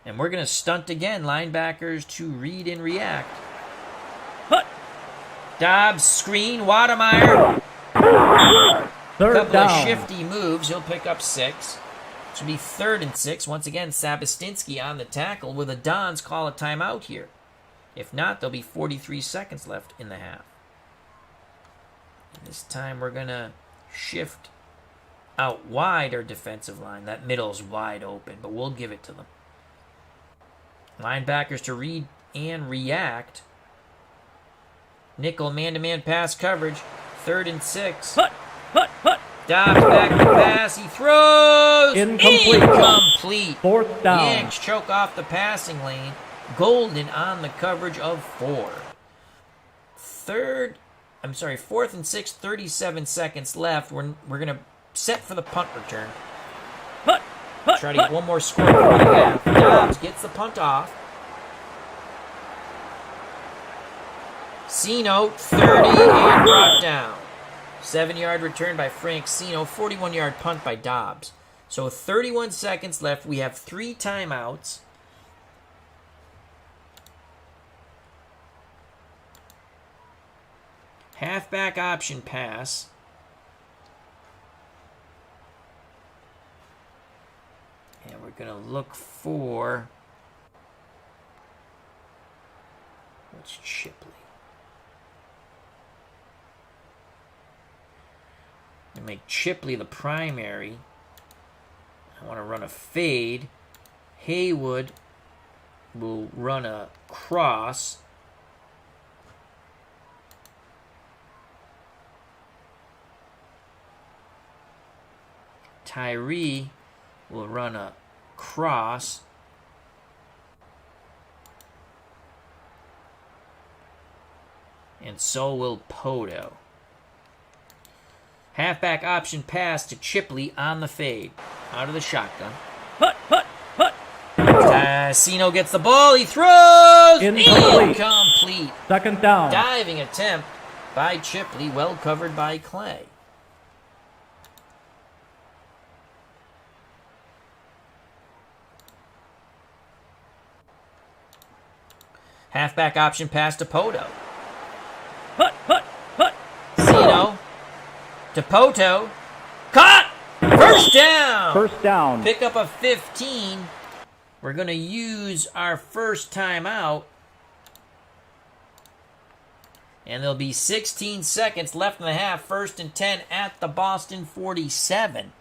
A: And we're going to stunt again. Linebackers to read and react. Dobbs screen. Wademeyer. Couple of shifty moves. He'll pick up 6. It should be 3rd and 6. Once again, Sabastinsky on the tackle. Will the Dons call a timeout here? If not, there'll be 43 seconds left in the half. And this time we're going to shift out wide our defensive line. That middle's wide open, but we'll give it to them. Linebackers to read and react. Nickel man-to-man pass coverage. 3rd and 6. Dobbs back to pass. He throws. Incomplete.
B: 4th down.
A: Yanks choke off the passing lane. Golden on the coverage of 4. 4th and 6, 37 seconds left. We're going to set for the punt return. Try to get one more score before the half. Dobbs gets the punt off. Sino, 30, and brought down. 7-yard return by Frank Sino. 41-yard punt by Dobbs. So 31 seconds left. We have 3 timeouts. Halfback option pass. And we're going to look for... What's Chipley? I'm going to make Chipley the primary. I want to run a fade. Haywood will run a cross. Tyree will run a cross. And so will Poto. Halfback option pass to Chipley on the fade. Out of the shotgun. Sino gets the ball. He throws. Incomplete.
B: 2nd down.
A: Diving attempt by Chipley. Well covered by Clay. Halfback option pass to Poto. Sino to Poto. Caught! First down!
B: First down.
A: Pick up a 15. We're going to use our first timeout. And there'll be 16 seconds left in the half. 1st and 10 at the Boston 47.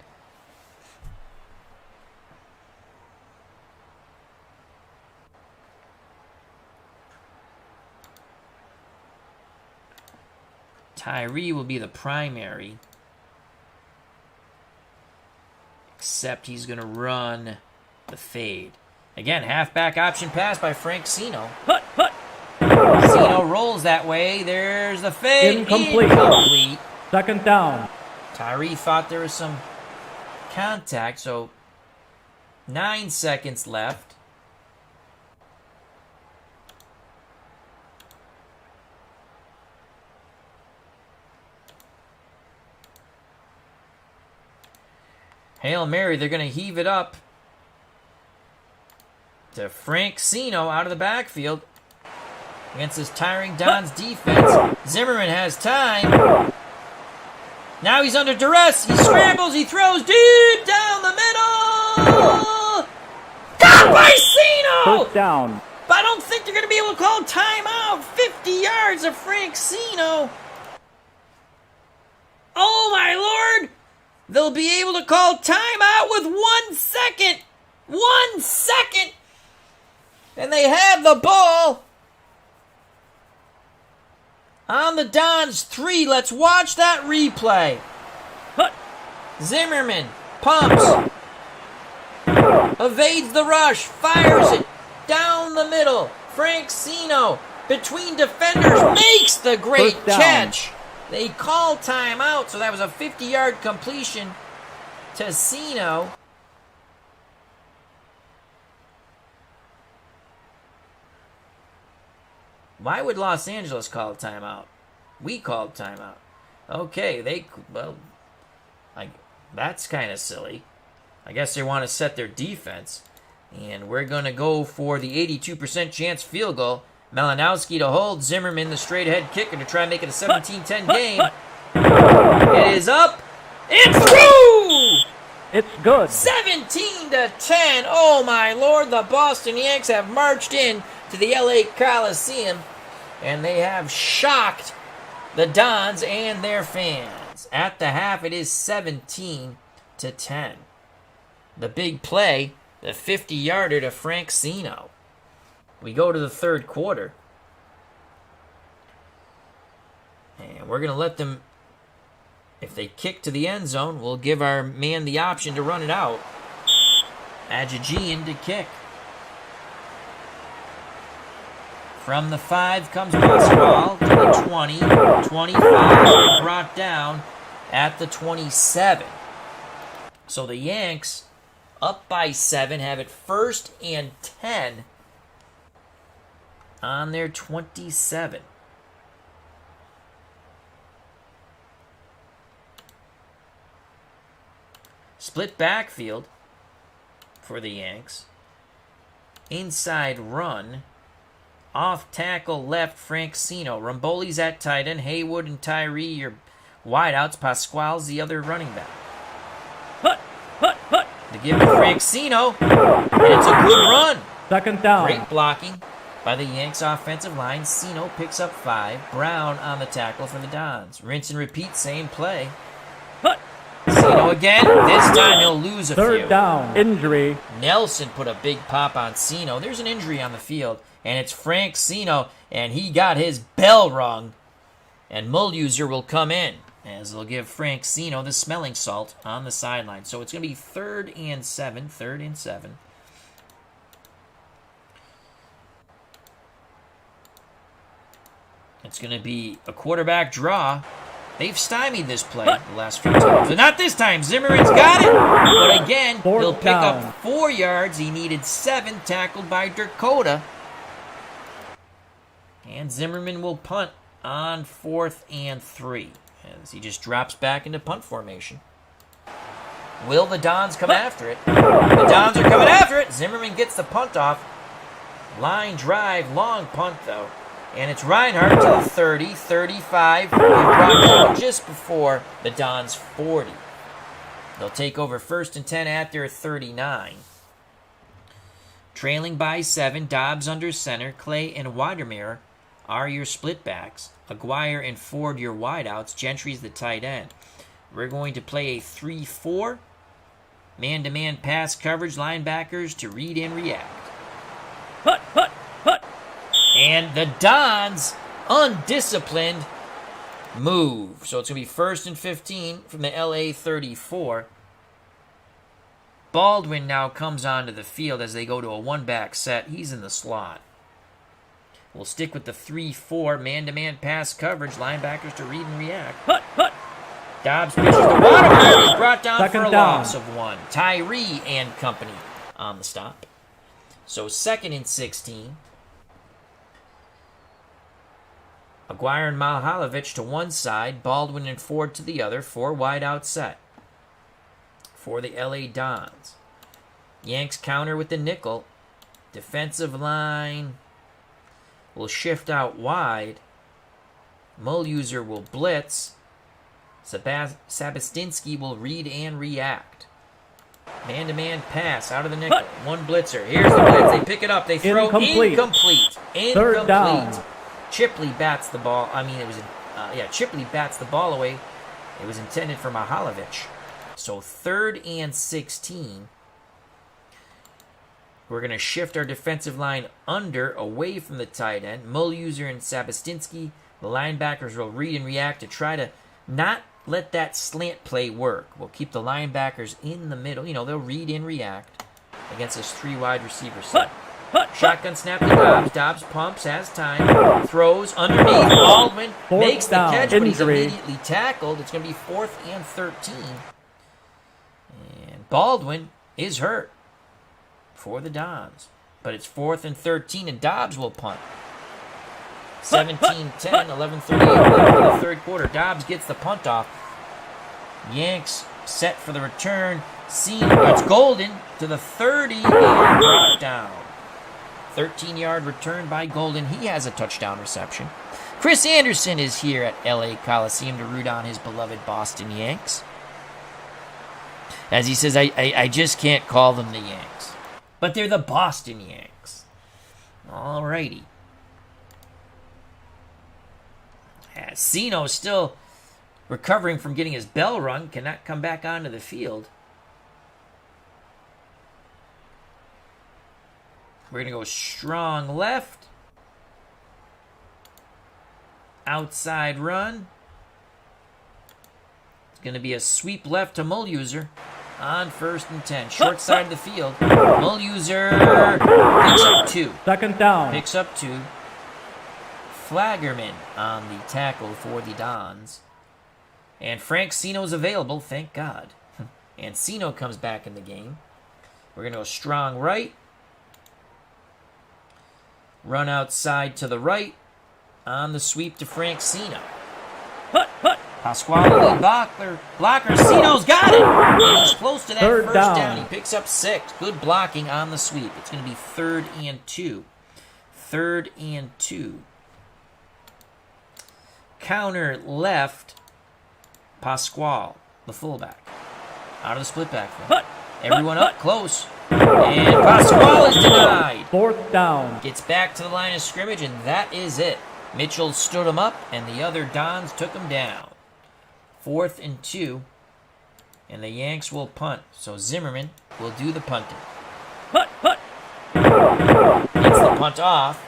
A: Tyree will be the primary. Except he's going to run The fade. Again, halfback option pass by Frank Sino.
B: Hut, hut.
A: Sino rolls that way. There's the fade.
B: Incomplete. Second down.
A: Tyree thought there was some contact, so 9 seconds left. Hail Mary, they're going to heave it up to Frank Sino out of the backfield against this tiring Don's defense. Zimmerman has time. Now he's under duress. He scrambles. He throws deep down the middle. Caught by Sino!
B: First down.
A: But I don't think they're going to be able to call timeout. 50 yards of Frank Sino. Oh, my Lord. They'll be able to call timeout with 1 second. 1 second. And they have the ball on the Dons 3. Let's watch that replay. Zimmerman pumps. Evades the rush. Fires it down the middle. Frank Sino between defenders makes the great catch. They call timeout, so that was a 50-yard completion to Sino. Why would Los Angeles call a timeout? We called timeout. Okay, that's kind of silly. I guess they want to set their defense. And we're going to go for the 82% chance field goal. Malinowski to hold. Zimmerman, the straight-ahead kicker, to try and make it a 17-10 game. It is up. It's through!
B: It's good.
A: 17-10. Oh, my Lord. The Boston Yanks have marched in to the LA Coliseum, and they have shocked the Dons and their fans. At the half, it is 17-10. The big play, the 50-yarder to Frank Sino. We go to the third quarter, and we're going to let them, if they kick to the end zone, we'll give our man the option to run it out. Adjajian to kick. From the 5 comes Pasquale to the 20, 25, brought down at the 27. So the Yanks, up by 7, have it 1st and 10 on their 27. Split backfield for the Yanks. Inside run. Off tackle left, Frank Sino. Ramboli's at tight end. Haywood and Tyree, your wideouts. Pasquale's the other running back. They give it to Frank Sino, and it's a good run.
B: Second down.
A: Great blocking by the Yanks offensive line. Sino picks up 5. Brown on the tackle for the Dons. Rinse and repeat, same play. Sino again. This time he'll lose a few.
B: Third down. Injury.
A: Nelson put a big pop on Sino. There's an injury on the field, and it's Frank Sino, and he got his bell rung. And Mulluser will come in, as they'll give Frank Sino the smelling salt on the sideline. So it's going to be 3rd and 7. 3rd and 7. It's going to be a quarterback draw. They've stymied this play the last few times. But not this time. Zimmerman's got it. But again, he'll pick up 4 yards. He needed 7, tackled by Dakota. And Zimmerman will punt on 4th and 3. As he just drops back into punt formation. Will the Dons come after it? The Dons are coming after it. Zimmerman gets the punt off. Line drive, long punt though. And it's Reinhardt to the 30, 35. They brought down just before the Dons 40. They'll take over 1st and 10 at their 39. Trailing by 7, Dobbs under center. Clay and Watermere are your split backs. Aguirre and Ford your wideouts. Gentry's the tight end. We're going to play a 3-4. Man-to-man pass coverage. Linebackers to read and react. And the Dons, undisciplined, move. So it's going to be 1st and 15 from the LA 34. Baldwin now comes onto the field as they go to a one-back set. He's in the slot. We'll stick with the 3-4 man-to-man pass coverage. Linebackers to read and react. Dobbs pitches to Watermeyer. He's brought down for a loss of 1. Tyree and company on the stop. So 2nd and 16. Aguirre and Malhalovich to one side. Baldwin and Ford to the other. 4 wide out set for the LA Dons. Yanks counter with the nickel. Defensive line will shift out wide. Mulluser will blitz. Sabastinsky will read and react. Man-to-man pass out of the nickel. One blitzer. Here's the blitz. They pick it up. They throw incomplete.
B: Third down.
A: Chipley bats the ball. Chipley bats the ball away. It was intended for Mahalovich. So 3rd and 16. We're going to shift our defensive line away from the tight end. Mulluser and Sabastinsky. The linebackers will read and react to try to not let that slant play work. We'll keep the linebackers in the middle. They'll read and react against this 3 wide receiver set. Shotgun snap to Dobbs. Dobbs pumps, has time, throws underneath. Baldwin makes the catch, but he's immediately tackled. It's going to be 4th and 13. And Baldwin is hurt for the Dons. But it's 4th and 13, and Dobbs will punt. 17-10, 11:38 in the third quarter. Dobbs gets the punt off. Yanks set for the return. It's Golden to the 30 and brought down. 13-yard return by Golden. He has a touchdown reception. Chris Anderson is here at LA Coliseum to root on his beloved Boston Yanks. As he says, I just can't call them the Yanks. But they're the Boston Yanks. Alrighty. Sino still recovering from getting his bell rung. Cannot come back onto the field. We're going to go strong left. Outside run. It's going to be a sweep left to Mulluser on 1st and 10. Short side of the field. Mulluser picks up 2.
B: 2nd down.
A: Picks up 2. Flaggerman on the tackle for the Dons. And Frank Sino's available, thank God. And Sino comes back in the game. We're going to go strong right. Run outside to the right. On the sweep to Frank Sino. Pasquale lead blocker. Sino's got it. He's close to that first down. He picks up 6. Good blocking on the sweep. It's going to be 3rd and 2. 3rd and 2. Counter left. Pasquale, the fullback. Out of the split backfield. Everyone up close. And Pasquale is denied.
B: 4th down.
A: Gets back to the line of scrimmage, and that is it. Mitchell stood him up, and the other Dons took him down. 4th and 2. And the Yanks will punt. So Zimmerman will do the punting. Gets the punt off.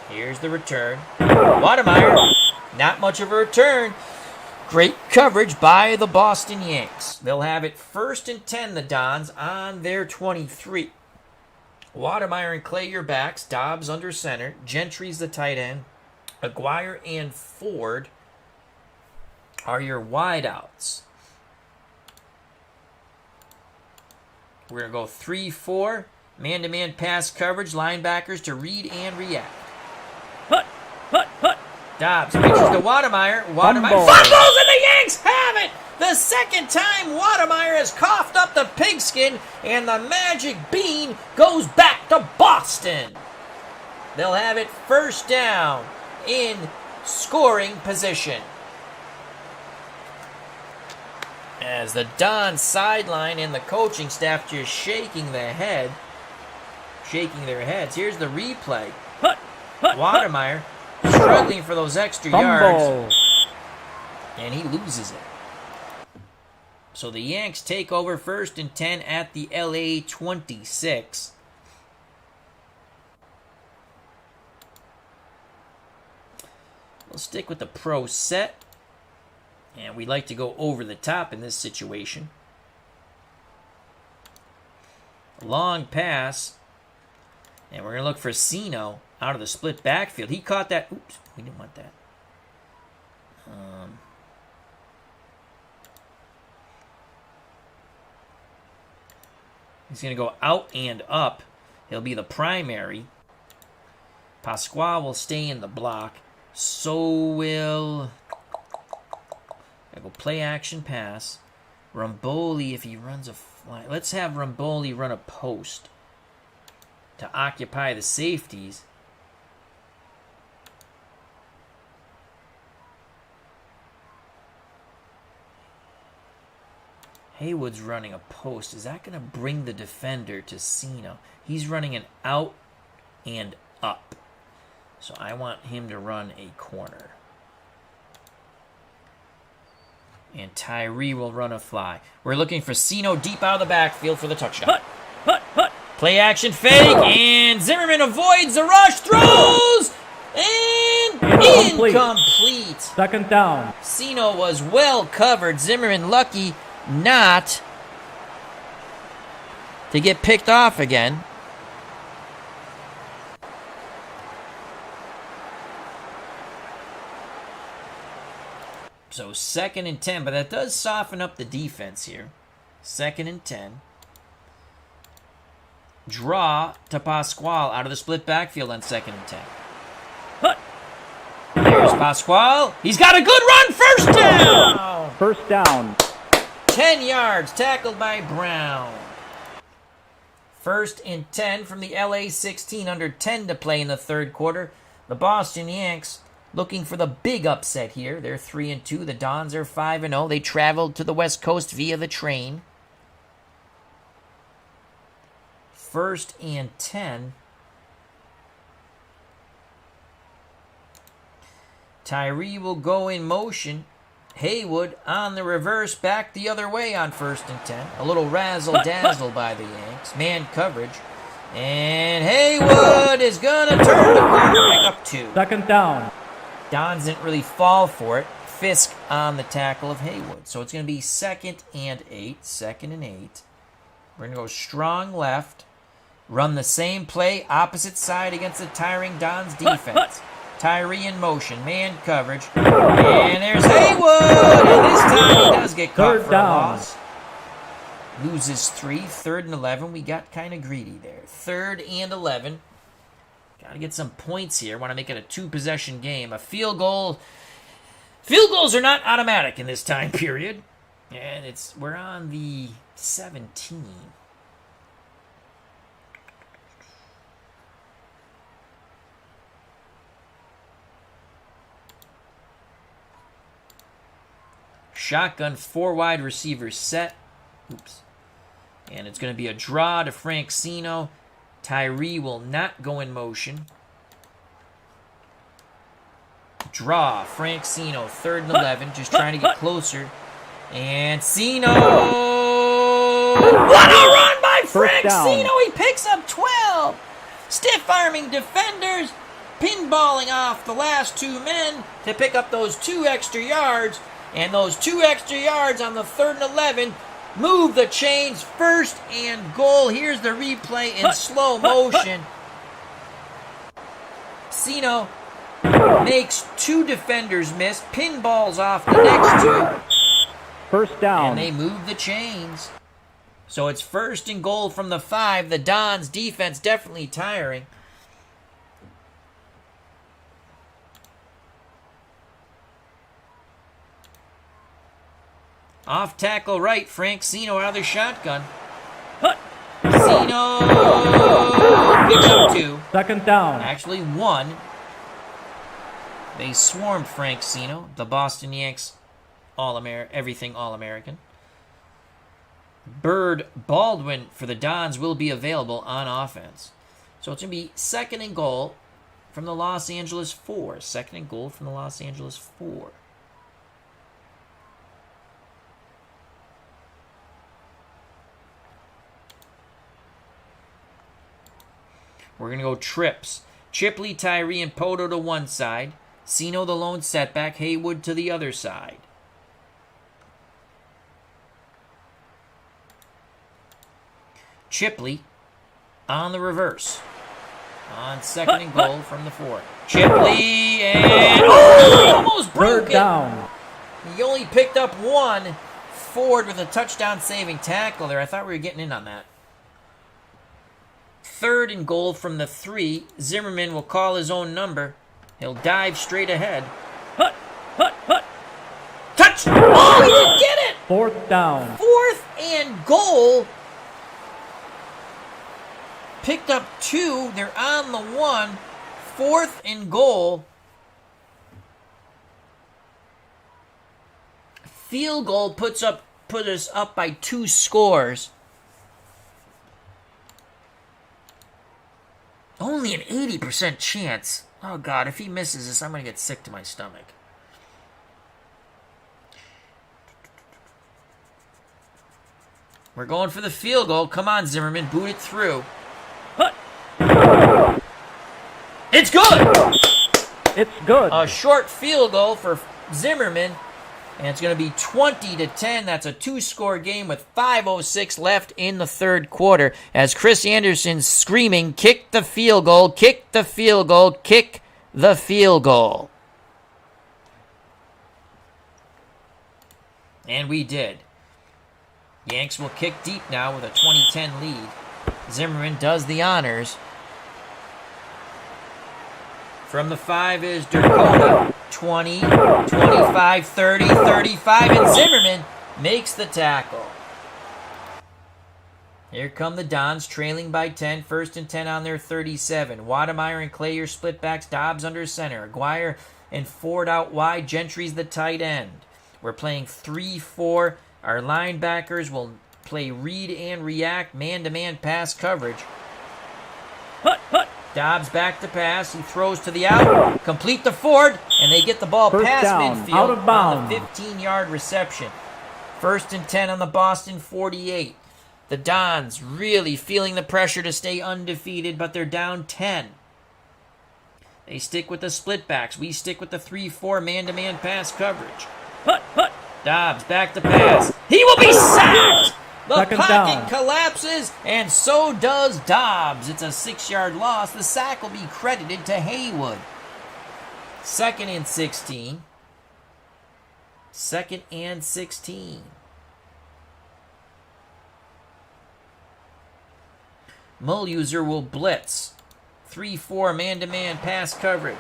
A: Here's the return. Watermeyer, not much of a return. Great coverage by the Boston Yanks. They'll have it 1st and 10, the Dons, on their 23. Watermeyer and Clay your backs. Dobbs under center. Gentry's the tight end. Aguirre and Ford are your wideouts. We're going to go 3-4. Man-to-man pass coverage. Linebackers to read and react. Dobbs pitches to Watermeyer. Watermeyer fumbles, and the Yanks have it! The 2nd time Watermeyer has coughed up the pigskin, and the magic bean goes back to Boston. They'll have it 1st down in scoring position. As the Don sideline and the coaching staff just shaking their heads. Here's the replay. Watermeyer struggling for those extra yards, and he loses it. So the Yanks take over 1st and 10 at the LA 26. We'll stick with the pro set, and we like to go over the top in this situation. Long pass. And we're going to look for Sino out of the split backfield. He caught that. Oops, we didn't want that. He's going to go out and up. He'll be the primary. Pasquale will stay in the block. So will... I go play action pass. Ramboli, if he runs a fly... Let's have Ramboli run a post to occupy the safeties. Haywood's running a post. Is that going to bring the defender to Sino? He's running an out and up. So I want him to run a corner. And Tyree will run a fly. We're looking for Sino deep out of the backfield for the touchdown. Play action fake, and Zimmerman avoids the rush, throws, and incomplete.
B: Second down.
A: Sino was well covered. Zimmerman lucky not to get picked off again. So 2nd and 10, but that does soften up the defense here. 2nd and 10. Draw to Pasquale out of the split backfield on 2nd and 10. There's Pasquale. He's got a good run. First down.
B: First down.
A: 10 yards, tackled by Brown. 1st and 10 from the LA 16, under 10 to play in the third quarter. The Boston Yanks looking for the big upset here. They're 3-2. The Dons are 5-0. They traveled to the West Coast via the train. 1st and 10. Tyree will go in motion. Haywood on the reverse, back the other way on 1st and 10. A little razzle-dazzle by the Yanks. Man coverage. And Haywood is going to turn the corner, pick up 2.
B: Second down.
A: Dons didn't really fall for it. Fisk on the tackle of Haywood. So it's going to be 2nd and 8. 2nd and 8. We're going to go strong left. Run the same play, opposite side against the tiring Dons defense. Tyree in motion, man coverage. And there's Haywood! And this time he does get caught for a loss. Loses 3. 3rd and 11. We got kind of greedy there. 3rd and 11. Got to get some points here. Want to make it a 2-possession game. A field goal. Field goals are not automatic in this time period. And we're on the 17. Shotgun, 4 wide receivers set. Oops. And it's going to be a draw to Frank Sino. Tyree will not go in motion. Draw, Frank Sino, 3rd and 11, just trying to get closer. And Sino! What a run by Frank Sino! He picks up 12! Stiff-arming defenders, pinballing off the last 2 men to pick up those 2 extra yards. And those 2 extra yards on the 3rd and 11 move the chains. 1st and goal. Here's the replay in slow motion. Sino makes 2 defenders miss. Pinballs off the next 2.
B: First down.
A: And they move the chains. So it's 1st and goal from the 5. The Dons defense definitely tiring. Off tackle right, Frank Sino out of the shotgun. Sino picks up 2.
B: Second down.
A: Actually 1. They swarmed Frank Sino, the Boston Yanks everything All-American. Bird Baldwin for the Dons will be available on offense. So it's going to be 2nd and goal from the Los Angeles 4. 2nd and goal from the Los Angeles 4. We're going to go trips. Chipley, Tyree, and Poto to one side. Sino the lone setback. Haywood to the other side. Chipley on the reverse. On second and goal from the 4. Chipley and almost broke
B: Third
A: it.
B: down.
A: He only picked up 1. Ford with a touchdown-saving tackle there. I thought we were getting in on that. Third and goal from the 3. Zimmerman will call his own number. He'll dive straight ahead.
B: Hut.
A: Touch! Oh, he didn't get it!
B: Fourth down.
A: 4th and goal. Picked up 2. They're on the 1. 4th and goal. Field goal put us up by 2 scores. Only an 80% chance. Oh, God, if he misses this, I'm going to get sick to my stomach. We're going for the field goal. Come on, Zimmerman. Boot it through. It's good!
B: It's good.
A: A short field goal for Zimmerman. And it's going to be 20-10. That's a 2-score game with 5:06 left in the third quarter. As Chris Anderson's screaming, kick the field goal, kick the field goal, kick the field goal. And we did. Yanks will kick deep now with a 20-10 lead. Zimmerman does the honors. From the 5 is Dakota. 20, 25, 30, 35, and Zimmerman makes the tackle. Here come the Dons, trailing by 10, 1st and 10 on their 37. Wademeyer and Clay are split backs, Dobbs under center. Aguirre and Ford out wide, Gentry's the tight end. We're playing 3-4. Our linebackers will play read and react, man-to-man pass coverage. Dobbs back to pass. He throws to the out. Complete to Ford. And they get the ball
B: First
A: past
B: down,
A: midfield
B: out of bounds.
A: on the 15-yard reception. 1st and 10 on the Boston 48. The Dons really feeling the pressure to stay undefeated, but they're down 10. They stick with the split backs. We stick with the 3-4 man-to-man pass coverage. Dobbs back to pass. He will be sacked! The
B: Second
A: pocket
B: down.
A: collapses, and so does Dobbs. It's a 6-yard loss. The sack will be credited to Haywood. 2nd and 16. 2nd and 16. Mulluser will blitz. 3-4 man-to-man pass coverage.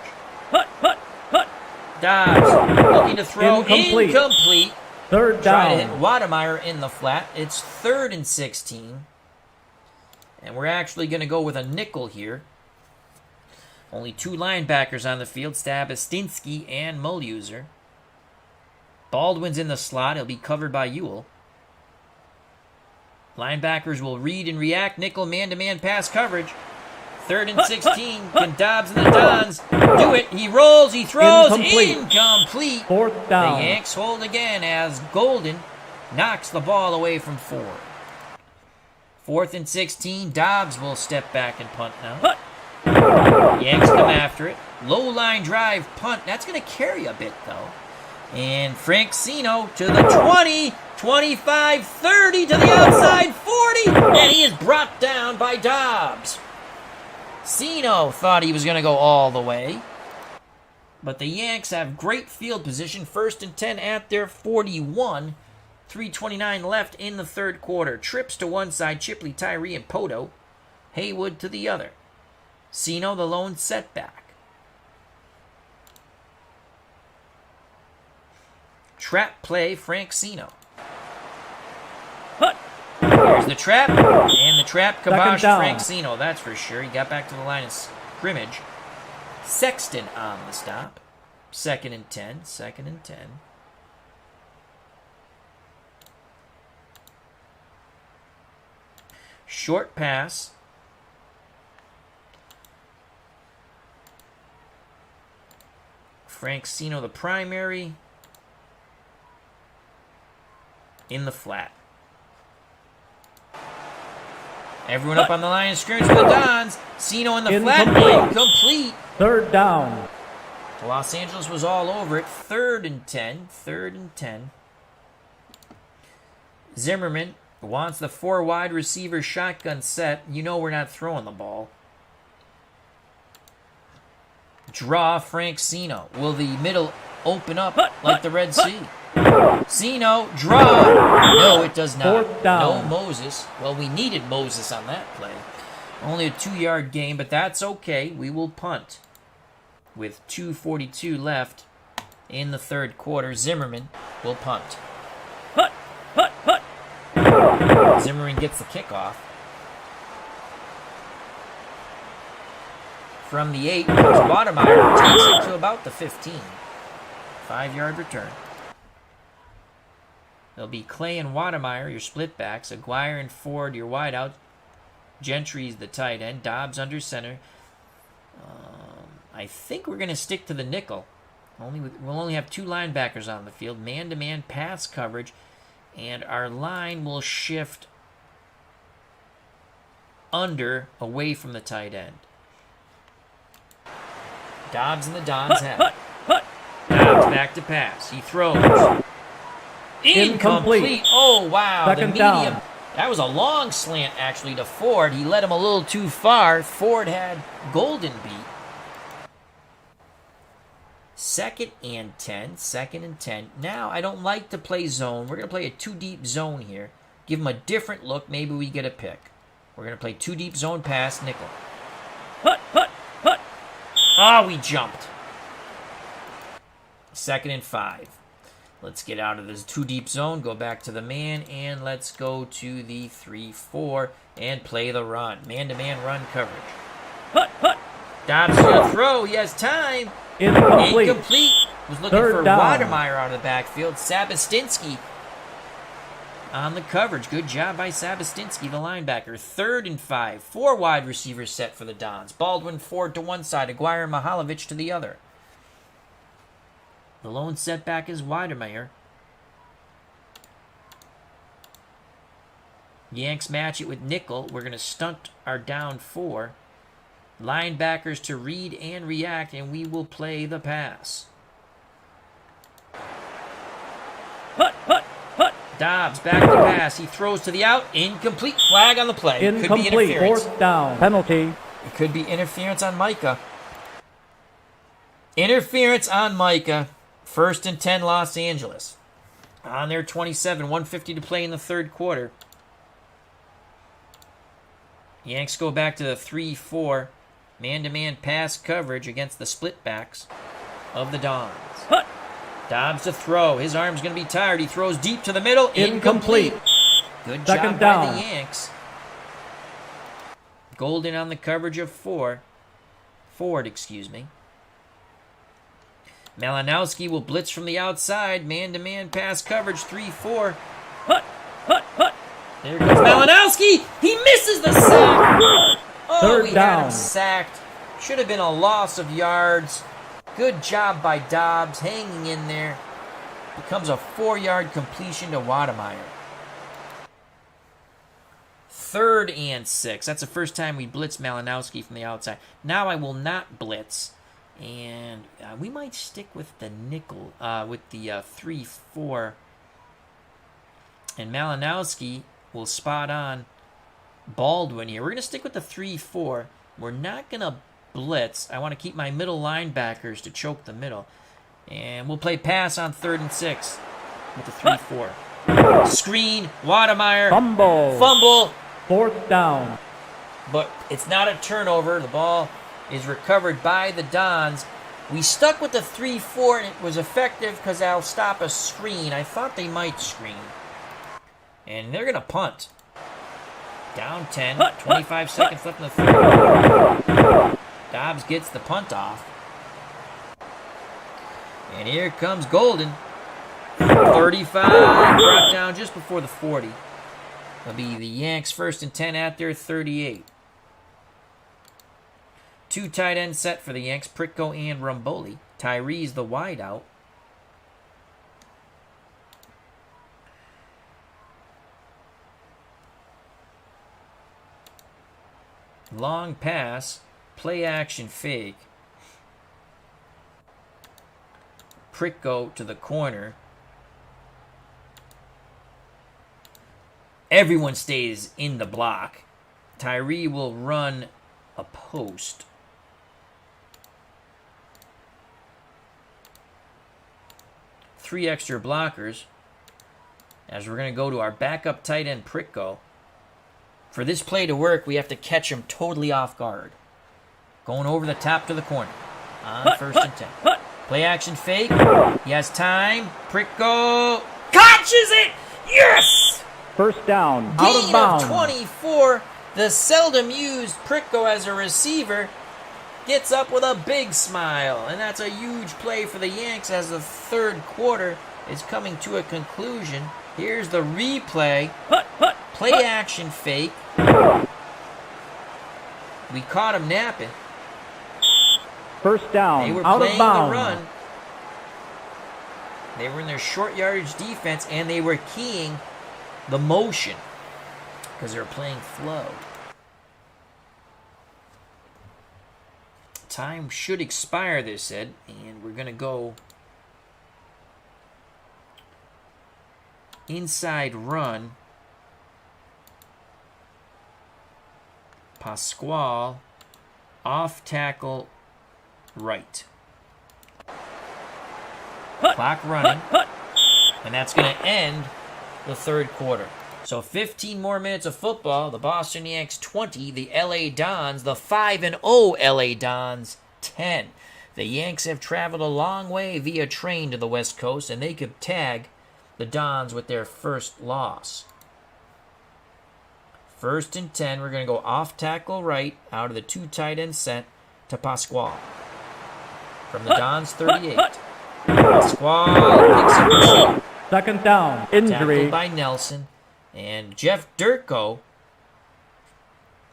A: Dobbs looking to throw. Incomplete.
B: Third
A: Trying to hit
B: down.
A: Wademeyer in the flat. It's 3rd and 16. And we're actually going to go with a nickel here. Only 2 linebackers on the field, Stabistinsky and Mulluser. Baldwin's in the slot. He'll be covered by Ewell. Linebackers will read and react. Nickel man-to-man pass coverage. 3rd and 16. Can Dobbs and the Dons do it? He rolls. He throws. Incomplete.
B: Fourth down.
A: The Yanks hold again as Golden knocks the ball away from Ford. 4th and 16. Dobbs will step back and punt now. Yanks come after it. Low line drive punt. That's going to carry a bit, though. And Frank Sino to the 20, 25, 30 to the outside 40. And he is brought down by Dobbs. Sino thought he was going to go all the way. But the Yanks have great field position. 1st and 10 at their 41. 3:29 left in the third quarter. Trips to one side, Chipley, Tyree, and Poto. Haywood to the other. Sino the lone setback. Trap play, Frank Sino. Here's the trap, and the trap kiboshed Frank Sino, that's for sure. He got back to the line of scrimmage. Sexton on the stop. 2nd and 10, 2nd and 10. Short pass. Frank Sino, the primary. In the flat. Everyone up on the line of scrimmage for the Dons. Sino in the flat. Incomplete.
B: 3rd down.
A: Los Angeles was all over it. 3rd and 10. 3rd and 10. Zimmerman Wants the 4 wide receiver shotgun set. You know we're not throwing the ball. Draw Frank Sino. Will the middle open up like the Red Sea? Sino, draw. No, it does not. No Moses. Well, we needed Moses on that play. Only a 2-yard gain, but that's okay. We will punt. With 2:42 left in the third quarter, Zimmerman will punt. Zimmerman gets the kickoff. From the 8, Wademeyer takes it to about the 15. 5-yard return. There'll be Clay and Wademeyer, your split backs. Aguirre and Ford, your wideout. Gentry's the tight end. Dobbs under center. I think we're going to stick to the nickel. We'll only have 2 linebackers on the field. Man-to-man pass coverage. And our line will shift away from the tight end. Dobbs and the Dons have it. Dobbs back to pass. He throws. Incomplete. Oh, wow.
B: Second
A: the medium.
B: down.
A: That was a long slant, actually, to Ford. He led him a little too far. Ford had Golden beat. 2nd and 10. Now, I don't like to play zone. We're going to play a 2-deep zone here. Give him a different look. Maybe we get a pick. We're going to play 2-deep zone pass, nickel. Oh, we jumped. 2nd and 5. Let's get out of this 2-deep zone, go back to the man, and let's go to the 3-4 and play the run. Man-to-man run coverage. Dobbs to throw. He has time. Incomplete. Was looking for Wademeyer out of the backfield. Sabastinsky on the coverage. Good job by Sabastinsky, the linebacker. 3rd and 5. 4 wide receivers set for the Dons. Baldwin, Ford to one side. Aguirre and Mihalovic to the other. The lone setback is Wademeyer. Yanks match it with nickel. We're going to stunt our down 4. Linebackers to read and react, and we will play the pass. Dobbs back to pass. He throws to the out. Incomplete. Flag on the play.
B: Incomplete.
A: Could be interference.
B: 4th down. Penalty.
A: It could be interference on Micah. Interference on Micah. 1st and 10, Los Angeles. On their 27, 1:50 to play in the third quarter. Yanks go back to the 3-4. Man-to-man pass coverage against the split backs of the Dons. Dobbs to throw. His arm's going to be tired. He throws deep to the middle. Incomplete. Good job by the Yanks. Golden on the coverage of Ford. Malinowski will blitz from the outside. Man-to-man pass coverage. 3-4. There goes Malinowski. He misses the sack. Oh, we had him sacked. Should have been a loss of yards. Good job by Dobbs hanging in there. Becomes a 4-yard completion to Wademeyer. 3rd and 6. That's the first time we blitz Malinowski from the outside. Now I will not blitz. And we might stick with the nickel, with the 3-4. And Malinowski will spot on Baldwin here. We're going to stick with the 3-4. We're not going to blitz. I want to keep my middle linebackers to choke the middle. And we'll play pass on 3rd and 6 with the 3-4. Screen, Wademeyer. Fumble.
B: 4th down.
A: But it's not a turnover. The ball is recovered by the Dons. We stuck with the 3-4, and it was effective because that'll stop a screen. I thought they might screen. And they're going to punt. Down 10, 25 seconds left in the third. Dobbs gets the punt off. And here comes Golden. 35, brought down just before the 40. It'll be the Yanks 1st and 10 at their 38. 2 tight ends set for the Yanks, Pritko and Rumboli. Tyree's the wideout. Long pass, play action fake. Pritko to the corner. Everyone stays in the block. Tyree will run a post. Three extra blockers. As we're going to go to our backup tight end, Pritko. For this play to work, we have to catch him totally off guard. Going over the top to the corner. On first and 10. Play action fake. He has time. Pritko catches it! Yes!
B: First down. Out
A: Gain
B: of bounds.
A: of 24. The seldom used Pritko as a receiver gets up with a big smile. And that's a huge play for the Yanks as the third quarter is coming to a conclusion. Here's the replay. Play action fake. We caught him napping.
B: First down.
A: They were
B: out
A: playing
B: of bounds.
A: the run. They were in their short yardage defense, and they were keying the motion because they were playing flow. Time should expire, they said, and we're going to go inside run. Pasquale, off tackle, right. Clock running, and that's going to end the third quarter. So 15 more minutes of football. The Boston Yanks 20, the LA Dons, the 5-0 LA Dons 10. The Yanks have traveled a long way via train to the West Coast, and they could tag the Dons with their first loss. First and 10, we're going to go off tackle right out of the two tight end set to Pasquale. From the Dons 38. Pasquale picks up the shot.
B: Second down. Injury.
A: Tackled by Nelson. And Jeff Durko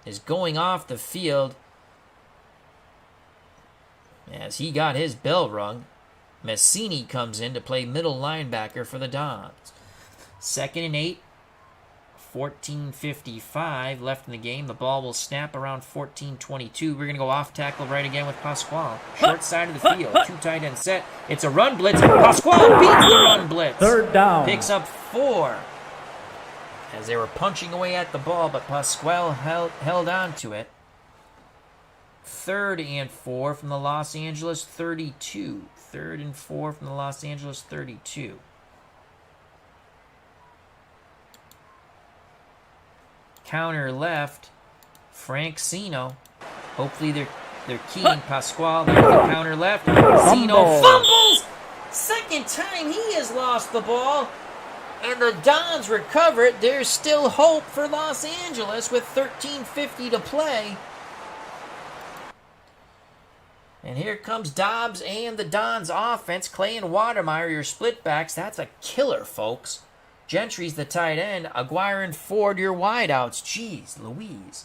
A: is going off the field as he got his bell rung. Messini comes in to play middle linebacker for the Dons. 2nd and 8. 14:55 left in the game. The ball will snap around 14:22. We're going to go off tackle right again with Pasquale. Short side of the field. Two tight end set. It's a run blitz. Pasquale beats the run blitz.
B: Third down.
A: Picks up 4. As they were punching away at the ball, but Pasquale held on to it. 3rd and 4 from the Los Angeles 32. 3rd and 4 from the Los Angeles 32. Counter left, Frank Sino. Hopefully they're keying Pasquale. There's the counter left. Sino fumbles! Second time he has lost the ball. And the Dons recover it. There's still hope for Los Angeles with 13:50 to play. And here comes Dobbs and the Dons offense. Clay and Watermeyer, your split backs. That's a killer, folks. Gentry's the tight end. Aguirre and Ford, your wideouts. Jeez Louise.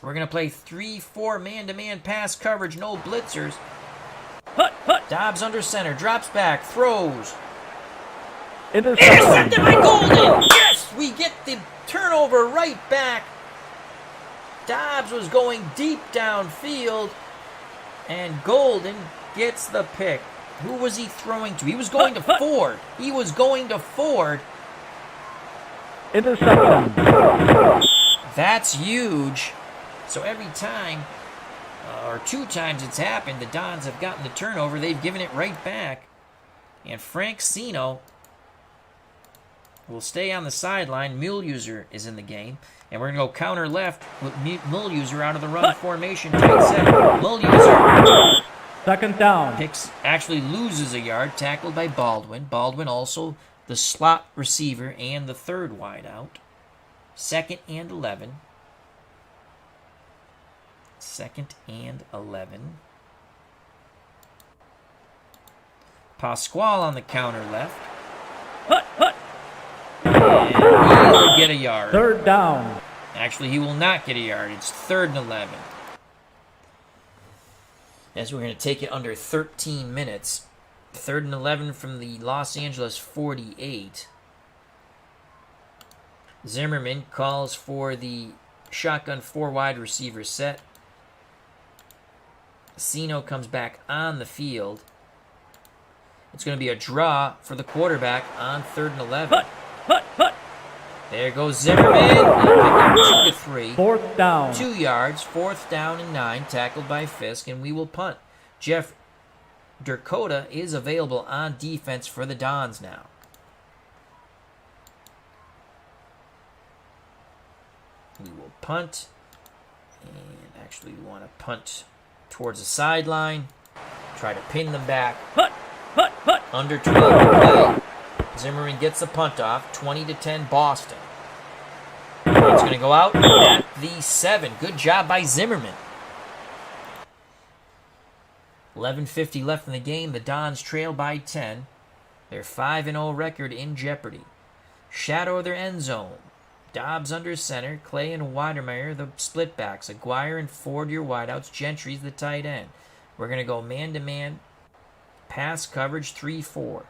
A: We're going to play 3-4 man-to-man pass coverage. No blitzers. Dobbs under center. Drops back. Throws. Intercepted by Golden. Yes! We get the turnover right back. Dobbs was going deep downfield. And Golden gets the pick. Who was he throwing to? He was going to Ford. He was going to Ford.
B: Interception.
A: That's huge. So every time, or 2 times it's happened, the Dons have gotten the turnover. They've given it right back. And Frank Sino will stay on the sideline. Muleuser is in the game. And we're going to go counter left with Muleuser out of the run formation. Tight set. Muleuser.
B: Second down.
A: Actually loses a yard, tackled by Baldwin. Baldwin also the slot receiver and the third wideout. 2nd and 11. 2nd and 11. Pasquale on the counter left. And he will get a yard.
B: Third down.
A: Actually, he will not get a yard. It's 3rd and 11. As we're going to take it under 13 minutes. 3rd and 11 from the Los Angeles 48. Zimmerman calls for the shotgun 4 wide receiver set. Sino comes back on the field. It's going to be a draw for the quarterback on 3rd and 11. There goes Zimmerman. He'll pick up 2 to 3.
B: Fourth down.
A: 2 yards. 4th down and 9. Tackled by Fisk, and we will punt. Jeff Durkota is available on defense for the Dons now. We will punt. And actually, we want to punt towards the sideline. Try to pin them back.
B: Punt.
A: Under 12 to play. Zimmerman gets the punt off. 20-10 Boston. It's going to go out at the 7. Good job by Zimmerman. 11:50 left in the game. The Dons trail by 10. Their 5-0 record in jeopardy. Shadow of their end zone. Dobbs under center. Clay and Weidermeyer the split backs. Aguirre and Ford your wideouts. Gentry's the tight end. We're going to go man-to-man pass coverage 3-4.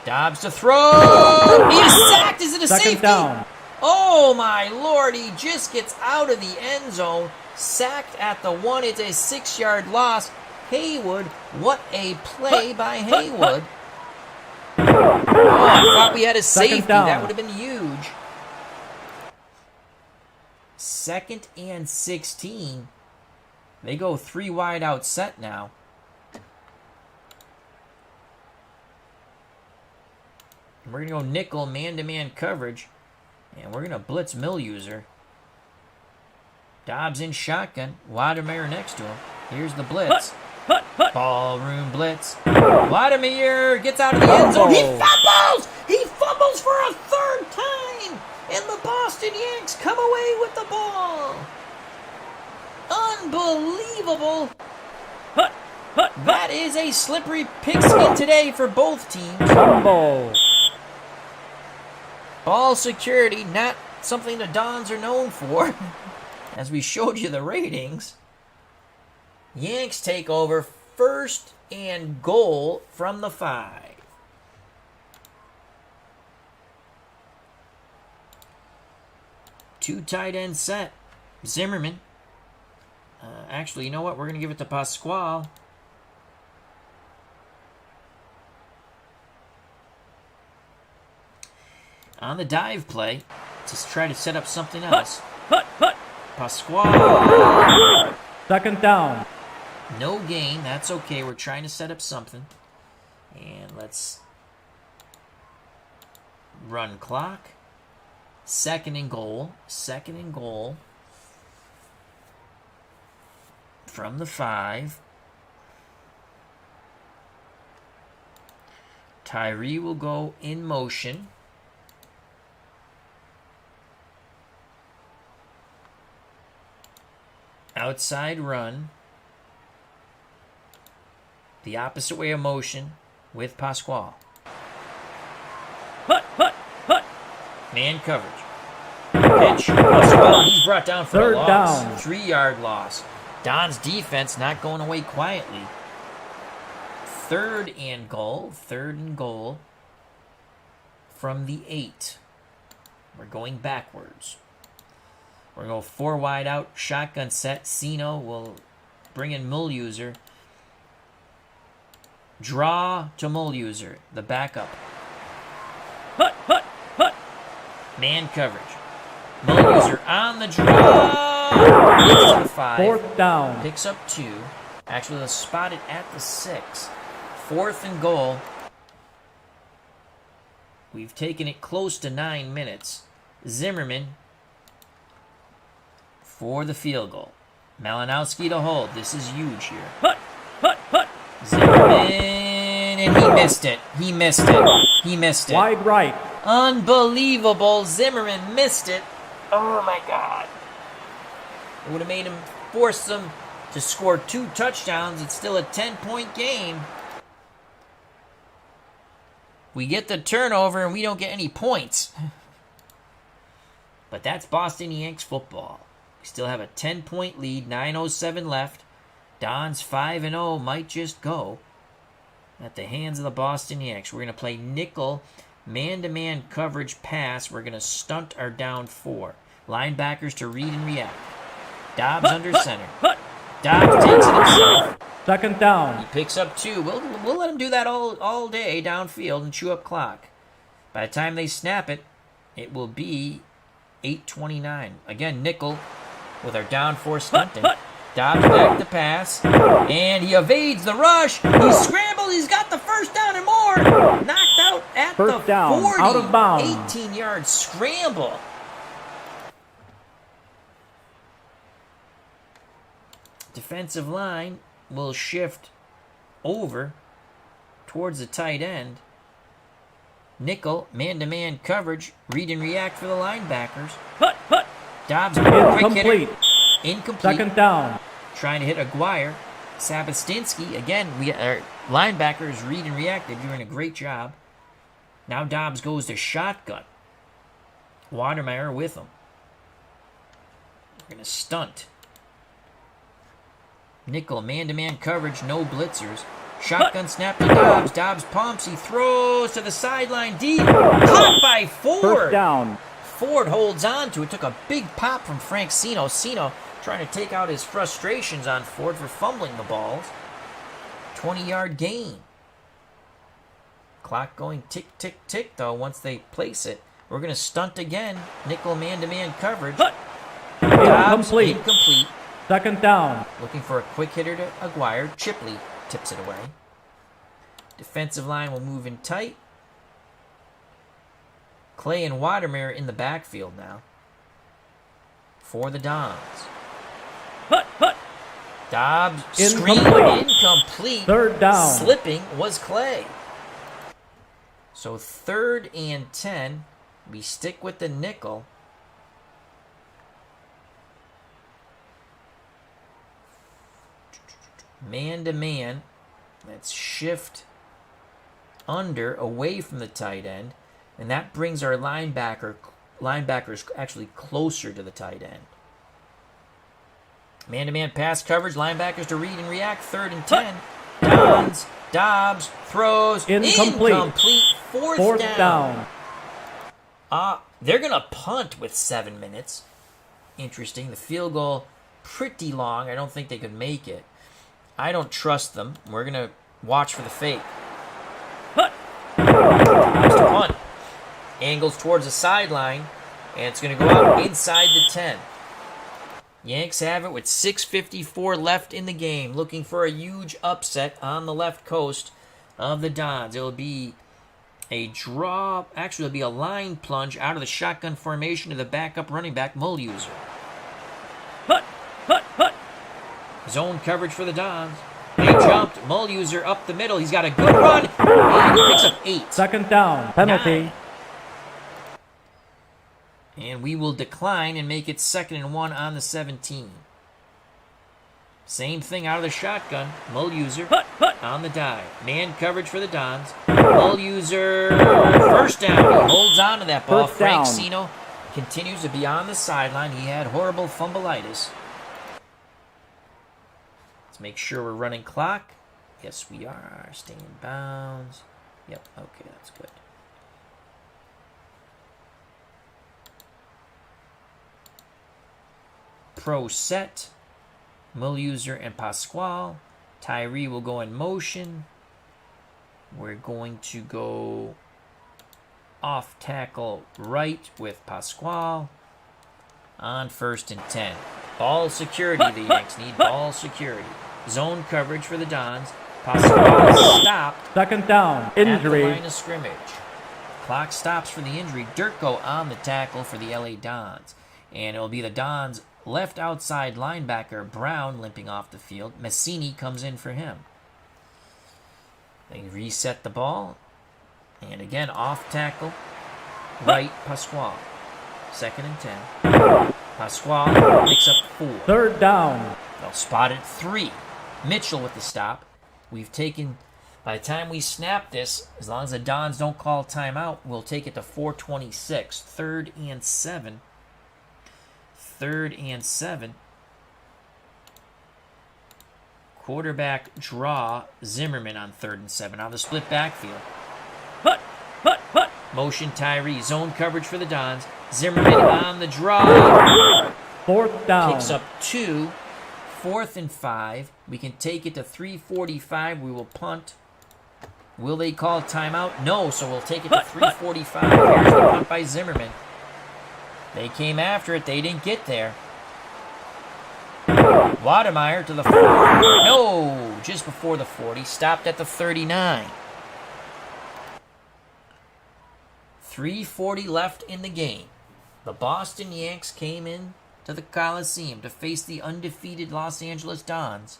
A: Dobbs to throw. He is sacked. Is it a safety?
B: Second down.
A: Oh my Lord. He just gets out of the end zone. Sacked at the 1. It's a 6-yard loss. Haywood. What a play by Haywood. Oh, I thought we had a safety. That would have been huge. 2nd and 16. They go 3 wide out set now. We're going to go nickel man-to-man coverage. And we're going to blitz Milluser. Dobbs in shotgun. Weidermeyer next to him. Here's the blitz. Ballroom blitz. Weidermeyer gets out of the end zone. He fumbles! He fumbles for a 3rd time! And the Boston Yanks come away with the ball. Unbelievable. That is a slippery pigskin today for both teams.
B: Fumble.
A: Ball security, not something the Dons are known for. As we showed you the ratings. Yanks take over 1st and goal from the 5. Two tight end set. Zimmerman. Actually, you know what? We're going to give it to Pasquale. On the dive play, to try to set up something else. Pasquale.
B: 2nd down.
A: No gain. That's okay. We're trying to set up something. And let's run clock. 2nd and goal. 2nd and goal. From the 5. Tyree will go in motion. Outside run. The opposite way of motion with Pasquale. Man coverage. Pitch. Pasquale, he's brought down for
B: 3rd
A: a loss.
B: down.
A: 3-yard loss. Don's defense not going away quietly. 3rd and goal. 3rd and goal from the 8. We're going backwards. We're going to go 4 wide out. Shotgun set. Sino will bring in Milluser. Draw to Milluser. The backup. Man coverage. Milluser on the draw. Gets to the 5.
B: 4th down.
A: Picks up 2. Actually, they'll spot it at the 6. 4th and goal. We've taken it close to 9 minutes. Zimmerman for the field goal. Malinowski to hold. This is huge here. Zimmerman, and he missed it. He missed it. He missed it.
B: Wide right.
A: Unbelievable. Zimmerman missed it. Oh, my God. It would have made him force them to score 2 touchdowns. It's still a 10-point game. We get the turnover, and we don't get any points. But that's Boston Yanks football. We still have a 10-point lead, 9:07 left. Don's 5-0 might just go at the hands of the Boston Yanks. We're going to play nickel, man-to-man coverage pass. We're going to stunt our down 4. Linebackers to read and react. Dobbs under center. Dobbs takes it himself.
B: 2nd down.
A: He picks up 2. We'll let him do that all day downfield and chew up clock. By the time they snap it, it will be 8:29. Again, nickel with our down four stunting. Dobbs back to pass, and he evades the rush. He scrambled. He's got the first down and more. Knocked out at
B: First
A: the
B: down,
A: 40.
B: out of bounds.
A: 18-yard scramble. Defensive line will shift over towards the tight end. Nickel, man-to-man coverage, read and react for the linebackers. Dobbs, quick hitter. Incomplete.
B: Second down.
A: Trying to hit Aguirre. Sabastinsky, again, our linebackers read and react. They're doing a great job. Now Dobbs goes to shotgun. Watermeyer with him. We're going to stunt. Nickel, man-to-man coverage, no blitzers. Shotgun snap to Dobbs. Dobbs pumps. He throws to the sideline deep. Caught by Ford.
B: First down.
A: Ford holds on to it. Took a big pop from Frank Sino. Sino trying to take out his frustrations on Ford for fumbling the balls. 20-yard gain. Clock going tick, tick, tick, though, once they place it. We're going to stunt again. Nickel man-to-man coverage. Dobbs, incomplete.
B: Second down.
A: Looking for a quick hitter to Aguirre. Chipley tips it away. Defensive line will move in tight. Clay and Watermeyer in the backfield now. For the Dons. Dobbs screen incomplete.
B: Third down.
A: Slipping was Clay. So 3rd and 10. We stick with the nickel. Man-to-man. Let's shift under, away from the tight end. And that brings our linebackers actually closer to the tight end. Man-to-man pass coverage. Linebackers to read and react. 3rd and 10. Downs. Dobbs throws. Incomplete. Fourth down. They're going to punt with 7 minutes. Interesting. The field goal, pretty long. I don't think they could make it. I don't trust them. We're going to watch for the fake. Times to punt. Angles towards the sideline, and it's going to go out inside the 10. Yanks have it with 6:54 left in the game, looking for a huge upset on the left coast of the Dons. It will be a draw. Actually, it'll be a line plunge out of the shotgun formation to the backup running back, Mulluser. Zone coverage for the Dons. They jumped. Mulluser up the middle. He's got a good run. And he picks up 8.
B: Second down. Penalty.
A: 9. And we will decline and make it 2nd and 1 on the 17. Same thing out of the shotgun. Mulluser on the dive. Man coverage for the Dons. Mulluser. First down. He holds on to that ball. Frank Sino continues to be on the sideline. He had horrible fumbleitis. Let's make sure we're running clock. Yes, we are. Staying in bounds. Yep, okay, that's good. Pro set. Mulluser and Pasquale. Tyree will go in motion. We're going to go off tackle right with Pasquale on 1st and 10. Ball security, the Yanks need ball security. Zone coverage for the Dons. Pasquale stopped.
B: Second down. Injury.
A: At the line of scrimmage. Clock stops for the injury. Dirko on the tackle for the LA Dons. And it will be the Dons' left outside linebacker, Brown, limping off the field. Massini comes in for him. They reset the ball. And again, off tackle. Right, Pasquale. 2nd and 10. Pasquale picks up 4.
B: Third down.
A: They'll spot it 3. Mitchell with the stop. We've taken, by the time we snap this, as long as the Dons don't call timeout, we'll take it to 4:26. 3rd and 7. 3rd and 7. Quarterback draw. Zimmerman on 3rd and 7. Now the split backfield. Motion Tyree. Zone coverage for the Dons. Zimmerman on the draw.
B: 4th down.
A: Picks up 2. 4th and 5. We can take it to 3:45. We will punt Will they call timeout? No, so we'll take it to 3:45. Here's the punt by Zimmerman. They came after it. They didn't get there. Wademeyer to the 40. No, just before the 40. Stopped at the 39. 3:40 left in the game. The Boston Yanks came in to the Coliseum to face the undefeated Los Angeles Dons.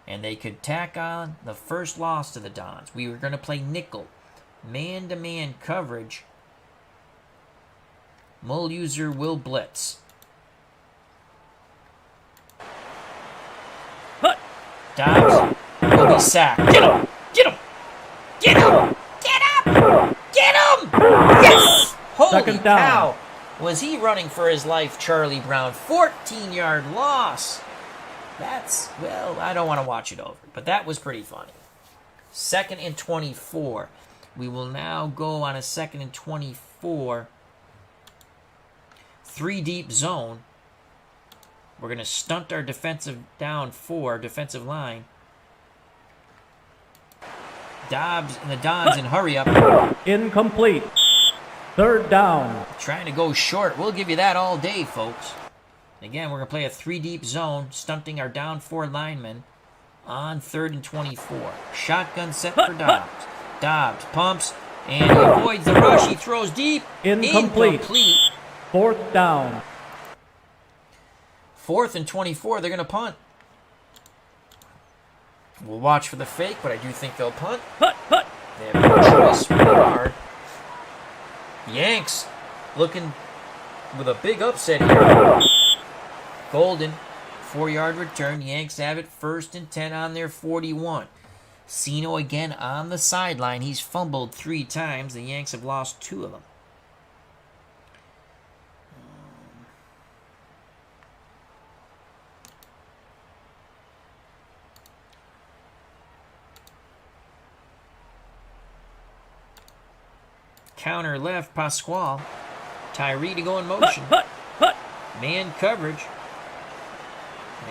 A: And they could tack on the first loss to the Dons. We were going to play nickel, man-to-man coverage. Mull user will blitz. Dobbs will be sacked. Get him! Get him! Get him! Get him! Get him! Yes! Holy cow! Was he running for his life, Charlie Brown? 14-yard loss. That's, well, I don't want to watch it over, but that was pretty funny. 2nd and 24. We will now go on a 2nd and 24. 3 deep zone. We're going to stunt our defensive line. Dobbs and the Dons in hurry up.
B: Incomplete. 3rd down.
A: Trying to go short. We'll give you that all day, folks. Again, we're going to play a 3 deep zone, stunting our down 4 linemen on 3rd and 24. Shotgun set for Dobbs. Dobbs pumps, and he avoids the rush. He throws deep.
B: Incomplete. 4th down.
A: 4th and 24, they're going to punt. We'll watch for the fake, but I do think they'll punt. They have no choice. Hard. Yanks looking with a big upset here. Golden, 4-yard return. Yanks have it 1st and 10 on their 41. Sino again on the sideline. He's fumbled 3 times. The Yanks have lost 2 of them. Counter left, Pasquale. Tyree to go in motion. Man coverage.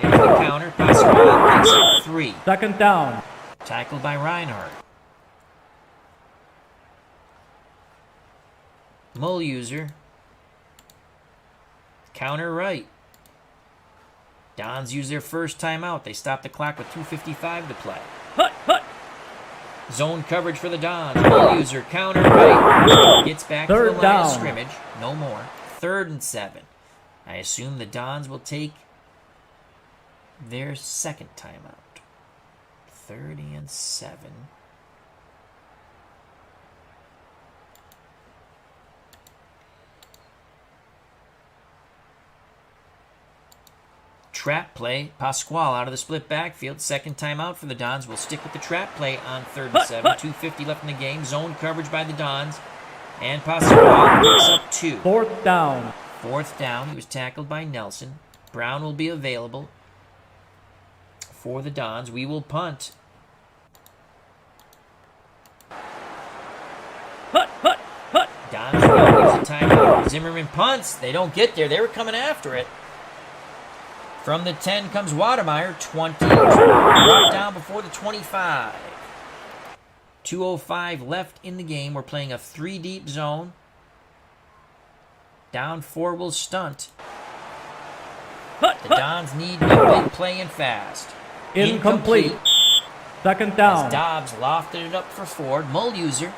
A: There's the counter. Pasquale picks up 3.
B: 2nd down.
A: Tackled by Reinhardt. Mull user. Counter right. Dons use their first timeout. They stop the clock with 2:55 to play. Zone coverage for the Dons. Mull user, counter right. Gets back to the line of scrimmage. No more. 3rd and 7. I assume the Dons will take their 2nd timeout. 3rd and 7. Trap play. Pasquale out of the split backfield. 2nd timeout for the Dons. We'll stick with the trap play on 3rd and 7. 2:50 left in the game. Zone coverage by the Dons. And Pasquale picks up 2.
B: 4th down.
A: 4th down. He was tackled by Nelson. Brown will be available for the Dons. We will punt. Dons will use a timeout. Zimmerman punts. They don't get there. They were coming after it. From the 10 comes Wademeyer. 20. Brought down before the 25. 2:05 left in the game. We're playing a 3 deep zone. Down 4 will stunt. The Dons need a big play and fast.
B: Incomplete. 2nd down.
A: As Dobbs lofted it up for Ford. Mull user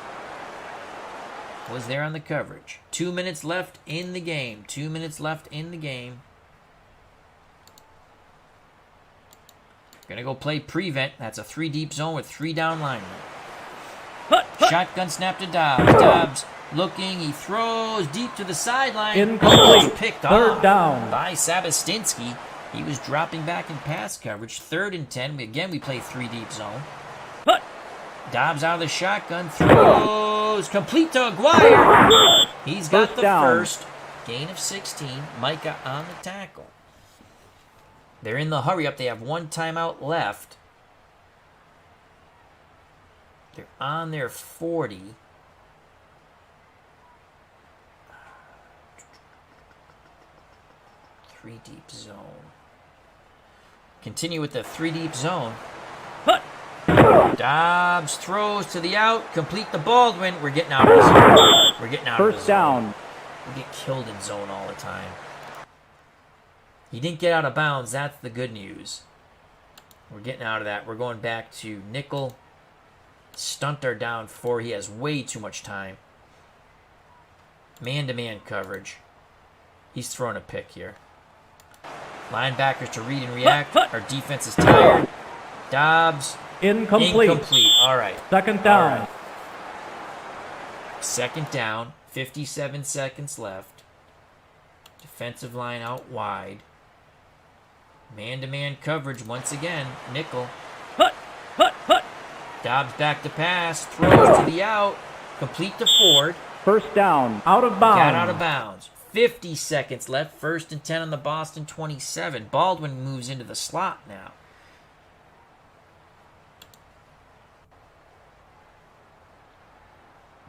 A: was there on the coverage. 2 minutes left in the game. 2 minutes left in the game. Gonna go play prevent. That's a 3 deep zone with 3 down linemen. Shotgun snap to Dobbs. Dobbs looking. He throws deep to the sideline.
B: Incomplete.
A: Picked
B: 3rd
A: off
B: down.
A: by Sabastinsky. He was dropping back in pass coverage. 3rd and 10. We play 3 deep zone. Dobbs out of the shotgun. Throws. Complete to Aguirre. He's got the first. Gain of 16. Micah on the tackle. They're in the hurry up. They have 1 timeout left. They're on their 40. Three deep zone. Continue with the 3 deep zone. Dobbs throws to the out. Complete the Baldwin. We're getting out of the zone. We're getting out of the
B: First
A: zone.
B: down.
A: We get killed in zone all the time. He didn't get out of bounds. That's the good news. We're getting out of that. We're going back to nickel. Stunt our down 4. He has way too much time. Man-to-man coverage. He's throwing a pick here. Linebackers to read and react. Our defense is tired. Dobbs.
B: Incomplete.
A: Incomplete. All right.
B: Second down.
A: All right. Second down. 57 seconds left. Defensive line out wide. Man-to-man coverage once again. Nickel. Dobbs back to pass. Throws to the out. Complete to Ford.
B: First down. Out of bounds.
A: Got out of bounds. 50 seconds left. First and 10 on the Boston 27. Baldwin moves into the slot now.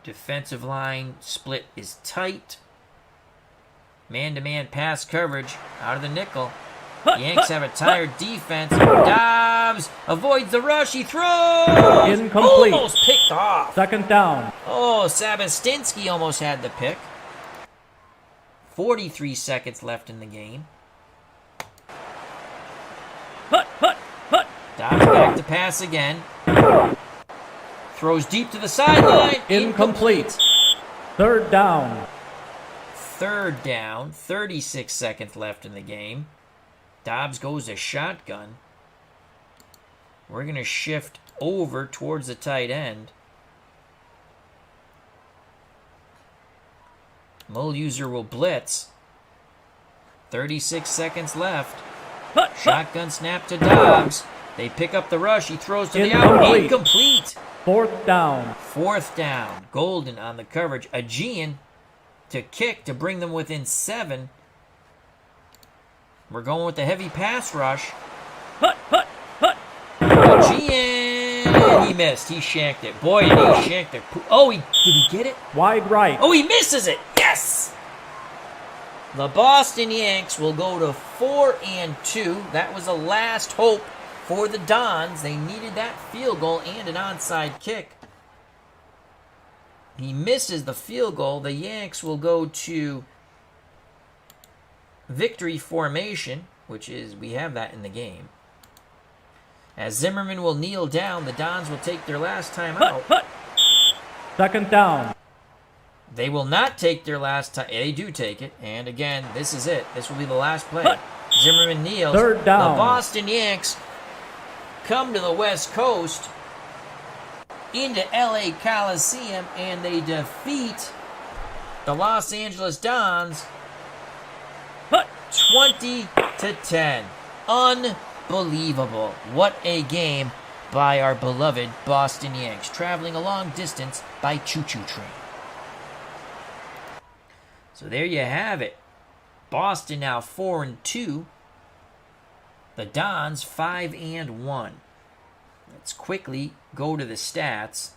A: Defensive line split is tight. Man-to-man pass coverage out of the nickel. Yanks have a tired defense. Dobbs avoids the rush. He throws.
B: Incomplete.
A: Almost picked off.
B: Second down.
A: Oh, Sabastinsky almost had the pick. 43 seconds left in the game. Dobbs back to pass again. Throws deep to the sideline.
B: Incomplete. Third down.
A: Third down. 36 seconds left in the game. Dobbs goes to shotgun. We're going to shift over towards the tight end. Mulluser will blitz. 36 seconds left. Shotgun snap to Dobbs. They pick up the rush. He throws to the out. Incomplete.
B: Fourth down.
A: Fourth down. Golden on the coverage. Aegean to kick to bring them within 7. We're going with the heavy pass rush. Aegean. He missed. He shanked it. Boy, did he shank it. Oh, did he get it?
B: Wide right.
A: Oh, he misses it. Yes! The Boston Yanks will go to 4-2. That was the last hope for the Dons. They needed that field goal and an onside kick. He misses the field goal. The Yanks will go to victory formation, which is, we have that in the game. As Zimmerman will kneel down, the Dons will take their last time out.
B: Second down.
A: They will not take their last time. They do take it. And again, this is it. This will be the last play. Zimmerman kneels.
B: Third down.
A: The Boston Yanks come to the West Coast into LA Coliseum and they defeat the Los Angeles Dons 20-10. Unbelievable. What a game by our beloved Boston Yanks, traveling a long distance by choo-choo train. So there you have it. Boston now 4-2. The Dons 5-1. Let's quickly go to the stats.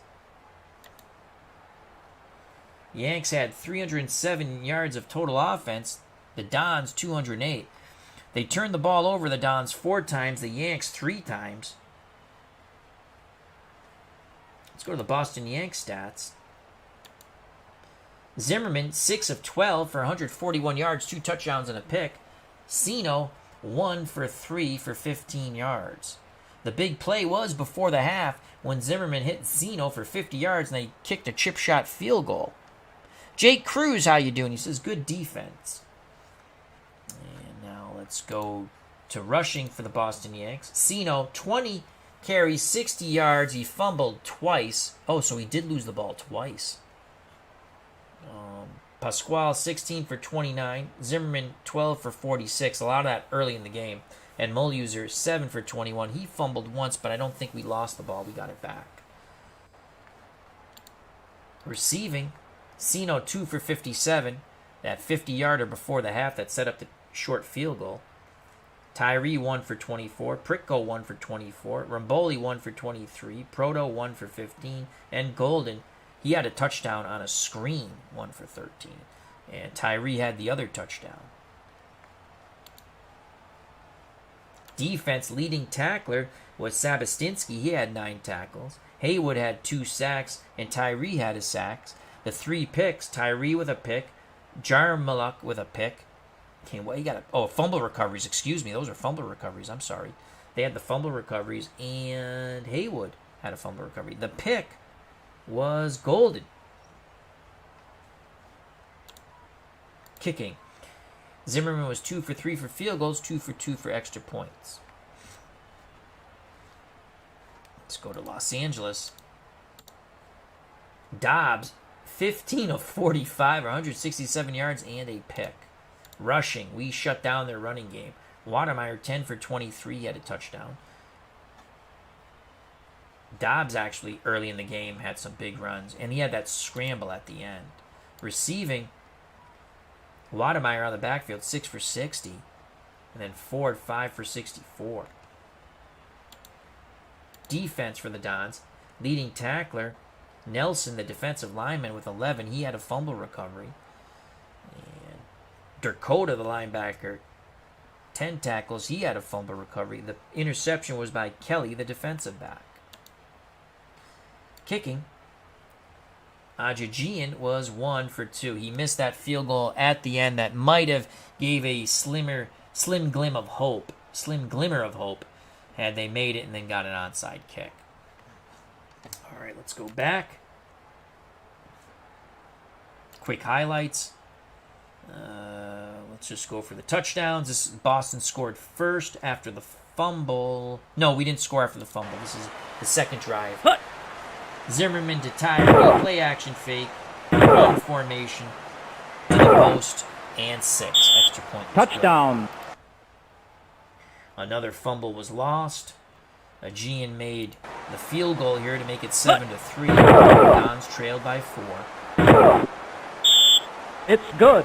A: Yanks had 307 yards of total offense. The Dons 208. They turned the ball over, the Dons 4 times, the Yanks 3 times. Let's go to the Boston Yanks stats. Zimmerman, 6 of 12 for 141 yards, 2 touchdowns and a pick. Sino, 1 for 3 for 15 yards. The big play was before the half when Zimmerman hit Sino for 50 yards and they kicked a chip shot field goal. Jake Cruz, how you doing? He says, good defense. And now let's go to rushing for the Boston Yanks. Sino, 20 carries, 60 yards. He fumbled twice. Oh, so he did lose the ball twice. Pasquale, 16 for 29. Zimmerman, 12 for 46. A lot of that early in the game. And Mulluser, 7 for 21. He fumbled once, but I don't think we lost the ball. We got it back. Receiving, Sino, 2 for 57. That 50-yarder before the half that set up the short field goal. Tyree, 1 for 24. Pritko, 1 for 24. Ramboli, 1 for 23. Proto, 1 for 15. And Golden, he had a touchdown on a screen, 1 for 13. And Tyree had the other touchdown. Defense leading tackler was Sabastinsky. He had 9 tackles. Haywood had 2 sacks, and Tyree had a sack. The 3 picks, Tyree with a pick, Jarmaluk with a pick. Okay, well, you got fumble recoveries. Excuse me, those are fumble recoveries. I'm sorry. They had the fumble recoveries, and Haywood had a fumble recovery. The pick was Golden. Kicking. Zimmerman was 2 for 3 for field goals, 2 for 2 for extra points. Let's go to Los Angeles. Dobbs, 15 of 45, 167 yards, and a pick. Rushing, we shut down their running game. Watermeyer, 10 for 23, had a touchdown. Dobbs actually, early in the game, had some big runs, and he had that scramble at the end. Receiving, Watermeyer on the backfield, 6 for 60, and then Ford, 5 for 64. Defense for the Dons, leading tackler, Nelson, the defensive lineman, with 11. He had a fumble recovery. And Dakota, the linebacker, 10 tackles. He had a fumble recovery. The interception was by Kelly, the defensive back. Kicking, Ajajian was 1 for 2. He missed that field goal at the end that might have gave a slim glimmer of hope had they made it and then got an onside kick. All right, let's go back. Quick highlights. Let's just go for the touchdowns. This Boston scored first after the fumble. No, we didn't score after the fumble. This is the second drive. Zimmerman to Tyree, play action fake, one formation to the post, and 6. Extra point.
B: Touchdown.
A: Good. Another fumble was lost. Aegean made the field goal here to make it 7-3. Dons trailed by 4.
B: It's good.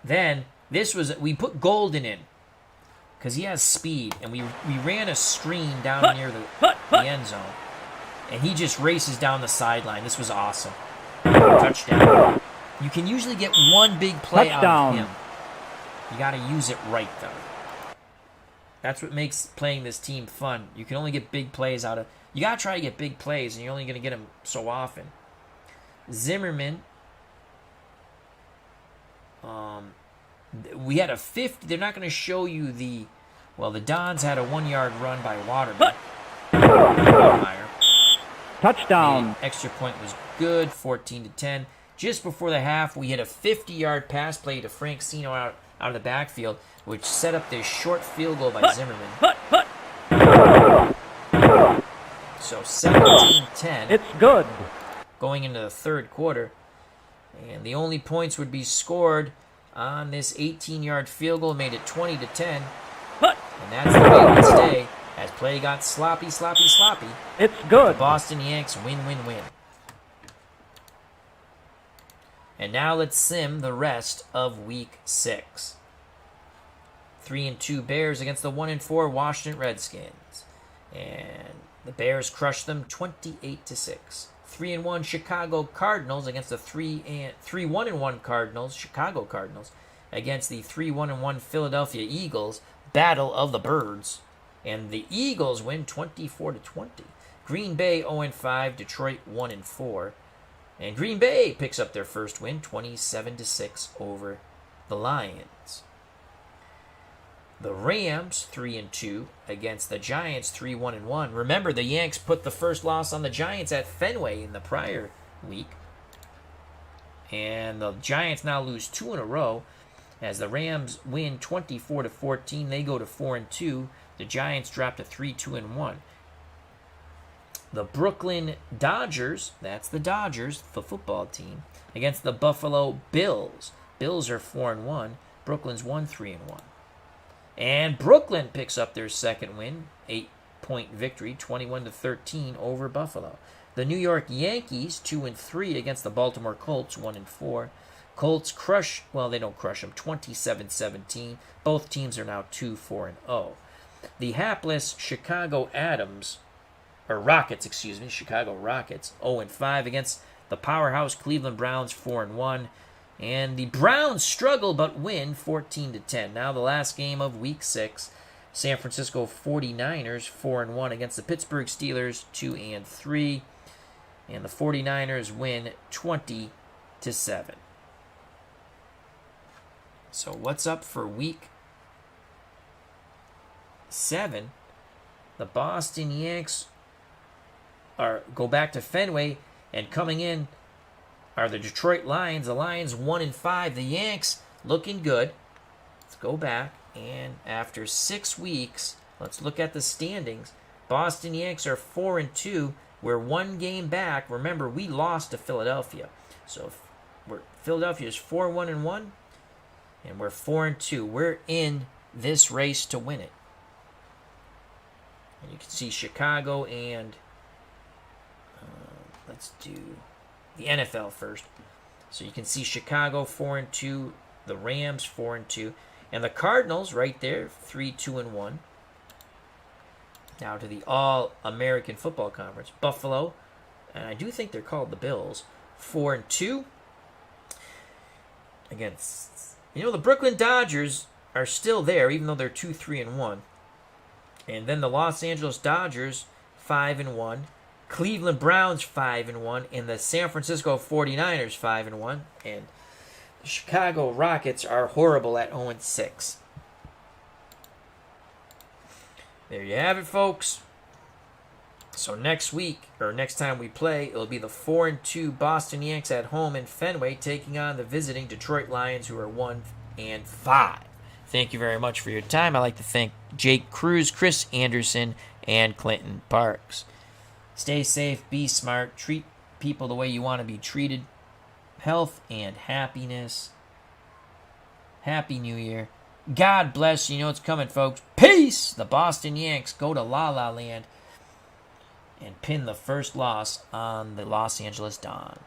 A: Then we put Golden in because he has speed, and we ran a screen down near the end zone, and he just races down the sideline. This was awesome. Touchdown. You can usually get one big play out of him. You got to use it right, though. That's what makes playing this team fun. You can only get big plays out of... You got to try to get big plays, and you're only going to get them so often. Zimmerman. We had a 50. They're not going to show you the... Well, the Dons had a 1-yard run by Watermeyer.
B: Touchdown.
A: The extra point was good, 14-10. Just before the half, we hit a 50-yard pass play to Frank Sino out of the backfield, which set up this short field goal by Zimmerman. So 17-10.
B: It's good.
A: Going into the third quarter. And the only points would be scored on this 18-yard field goal, made it 20-10. And that's the way it would stay as play got sloppy.
B: It's good.
A: The Boston Yanks win. And now let's sim the rest of Week 6. 3-2 Bears against the 1-4 Washington Redskins. And the Bears crushed them 28-6. 3-1 Chicago Cardinals against the 3-1 Cardinals, Chicago Cardinals, against the 3-1 Philadelphia Eagles. Battle of the Birds. And the Eagles win 24-20. Green Bay 0-5, Detroit 1-4. And Green Bay picks up their first win, 27-6 over the Lions. The Rams 3-2 against the Giants 3-1. Remember, the Yanks put the first loss on the Giants at Fenway in the prior week. And the Giants now lose 2 in a row as the Rams win 24-14. They go to 4-2. The Giants drop to 3-2-1. The Brooklyn Dodgers, that's the Dodgers, the football team, against the Buffalo Bills. Bills are 4-1. Brooklyn's 1-3-1. And Brooklyn picks up their second win, 8-point victory, 21-13 over Buffalo. The New York Yankees, 2-3 against the Baltimore Colts, 1-4. Colts they don't crush them, 27-17. Both teams are now 2-4-0. The hapless Chicago Rockets, Chicago Rockets, 0-5 against the powerhouse Cleveland Browns, 4-1. And the Browns struggle but win 14-10. Now the last game of Week 6. San Francisco 49ers 4-1 against the Pittsburgh Steelers 2-3. And the 49ers win 20-7. So what's up for Week 7? The Boston Yanks go back to Fenway, and coming in are the Detroit Lions. The Lions 1-5. The Yanks looking good. Let's go back, and after 6 weeks, let's look at the standings. Boston Yanks are 4-2. We're 1 game back. Remember, we lost to Philadelphia. So Philadelphia is 4-1-1, and we're 4-2. We're in this race to win it. And you can see Chicago and let's do the NFL first. So you can see Chicago 4-2, the Rams 4-2, and the Cardinals right there 3-2-1. Now to the All-American Football Conference, Buffalo, and I do think they're called the Bills, 4-2. Against, the Brooklyn Dodgers are still there, even though they're 2-3-1. And then the Los Angeles Dodgers 5-1. Cleveland Browns 5-1, and the San Francisco 49ers 5-1, and the Chicago Rockets are horrible at 0-6. There you have it, folks. So next week, or next time we play, it'll be the 4-2 Boston Yanks at home in Fenway, taking on the visiting Detroit Lions, who are 1-5. Thank you very much for your time. I'd like to thank Jake Cruz, Chris Anderson, and Clinton Parks. Stay safe, be smart, treat people the way you want to be treated. Health and happiness. Happy New Year. God bless. You know what's coming, folks. Peace! The Boston Yanks go to La La Land and pin the first loss on the Los Angeles Dons.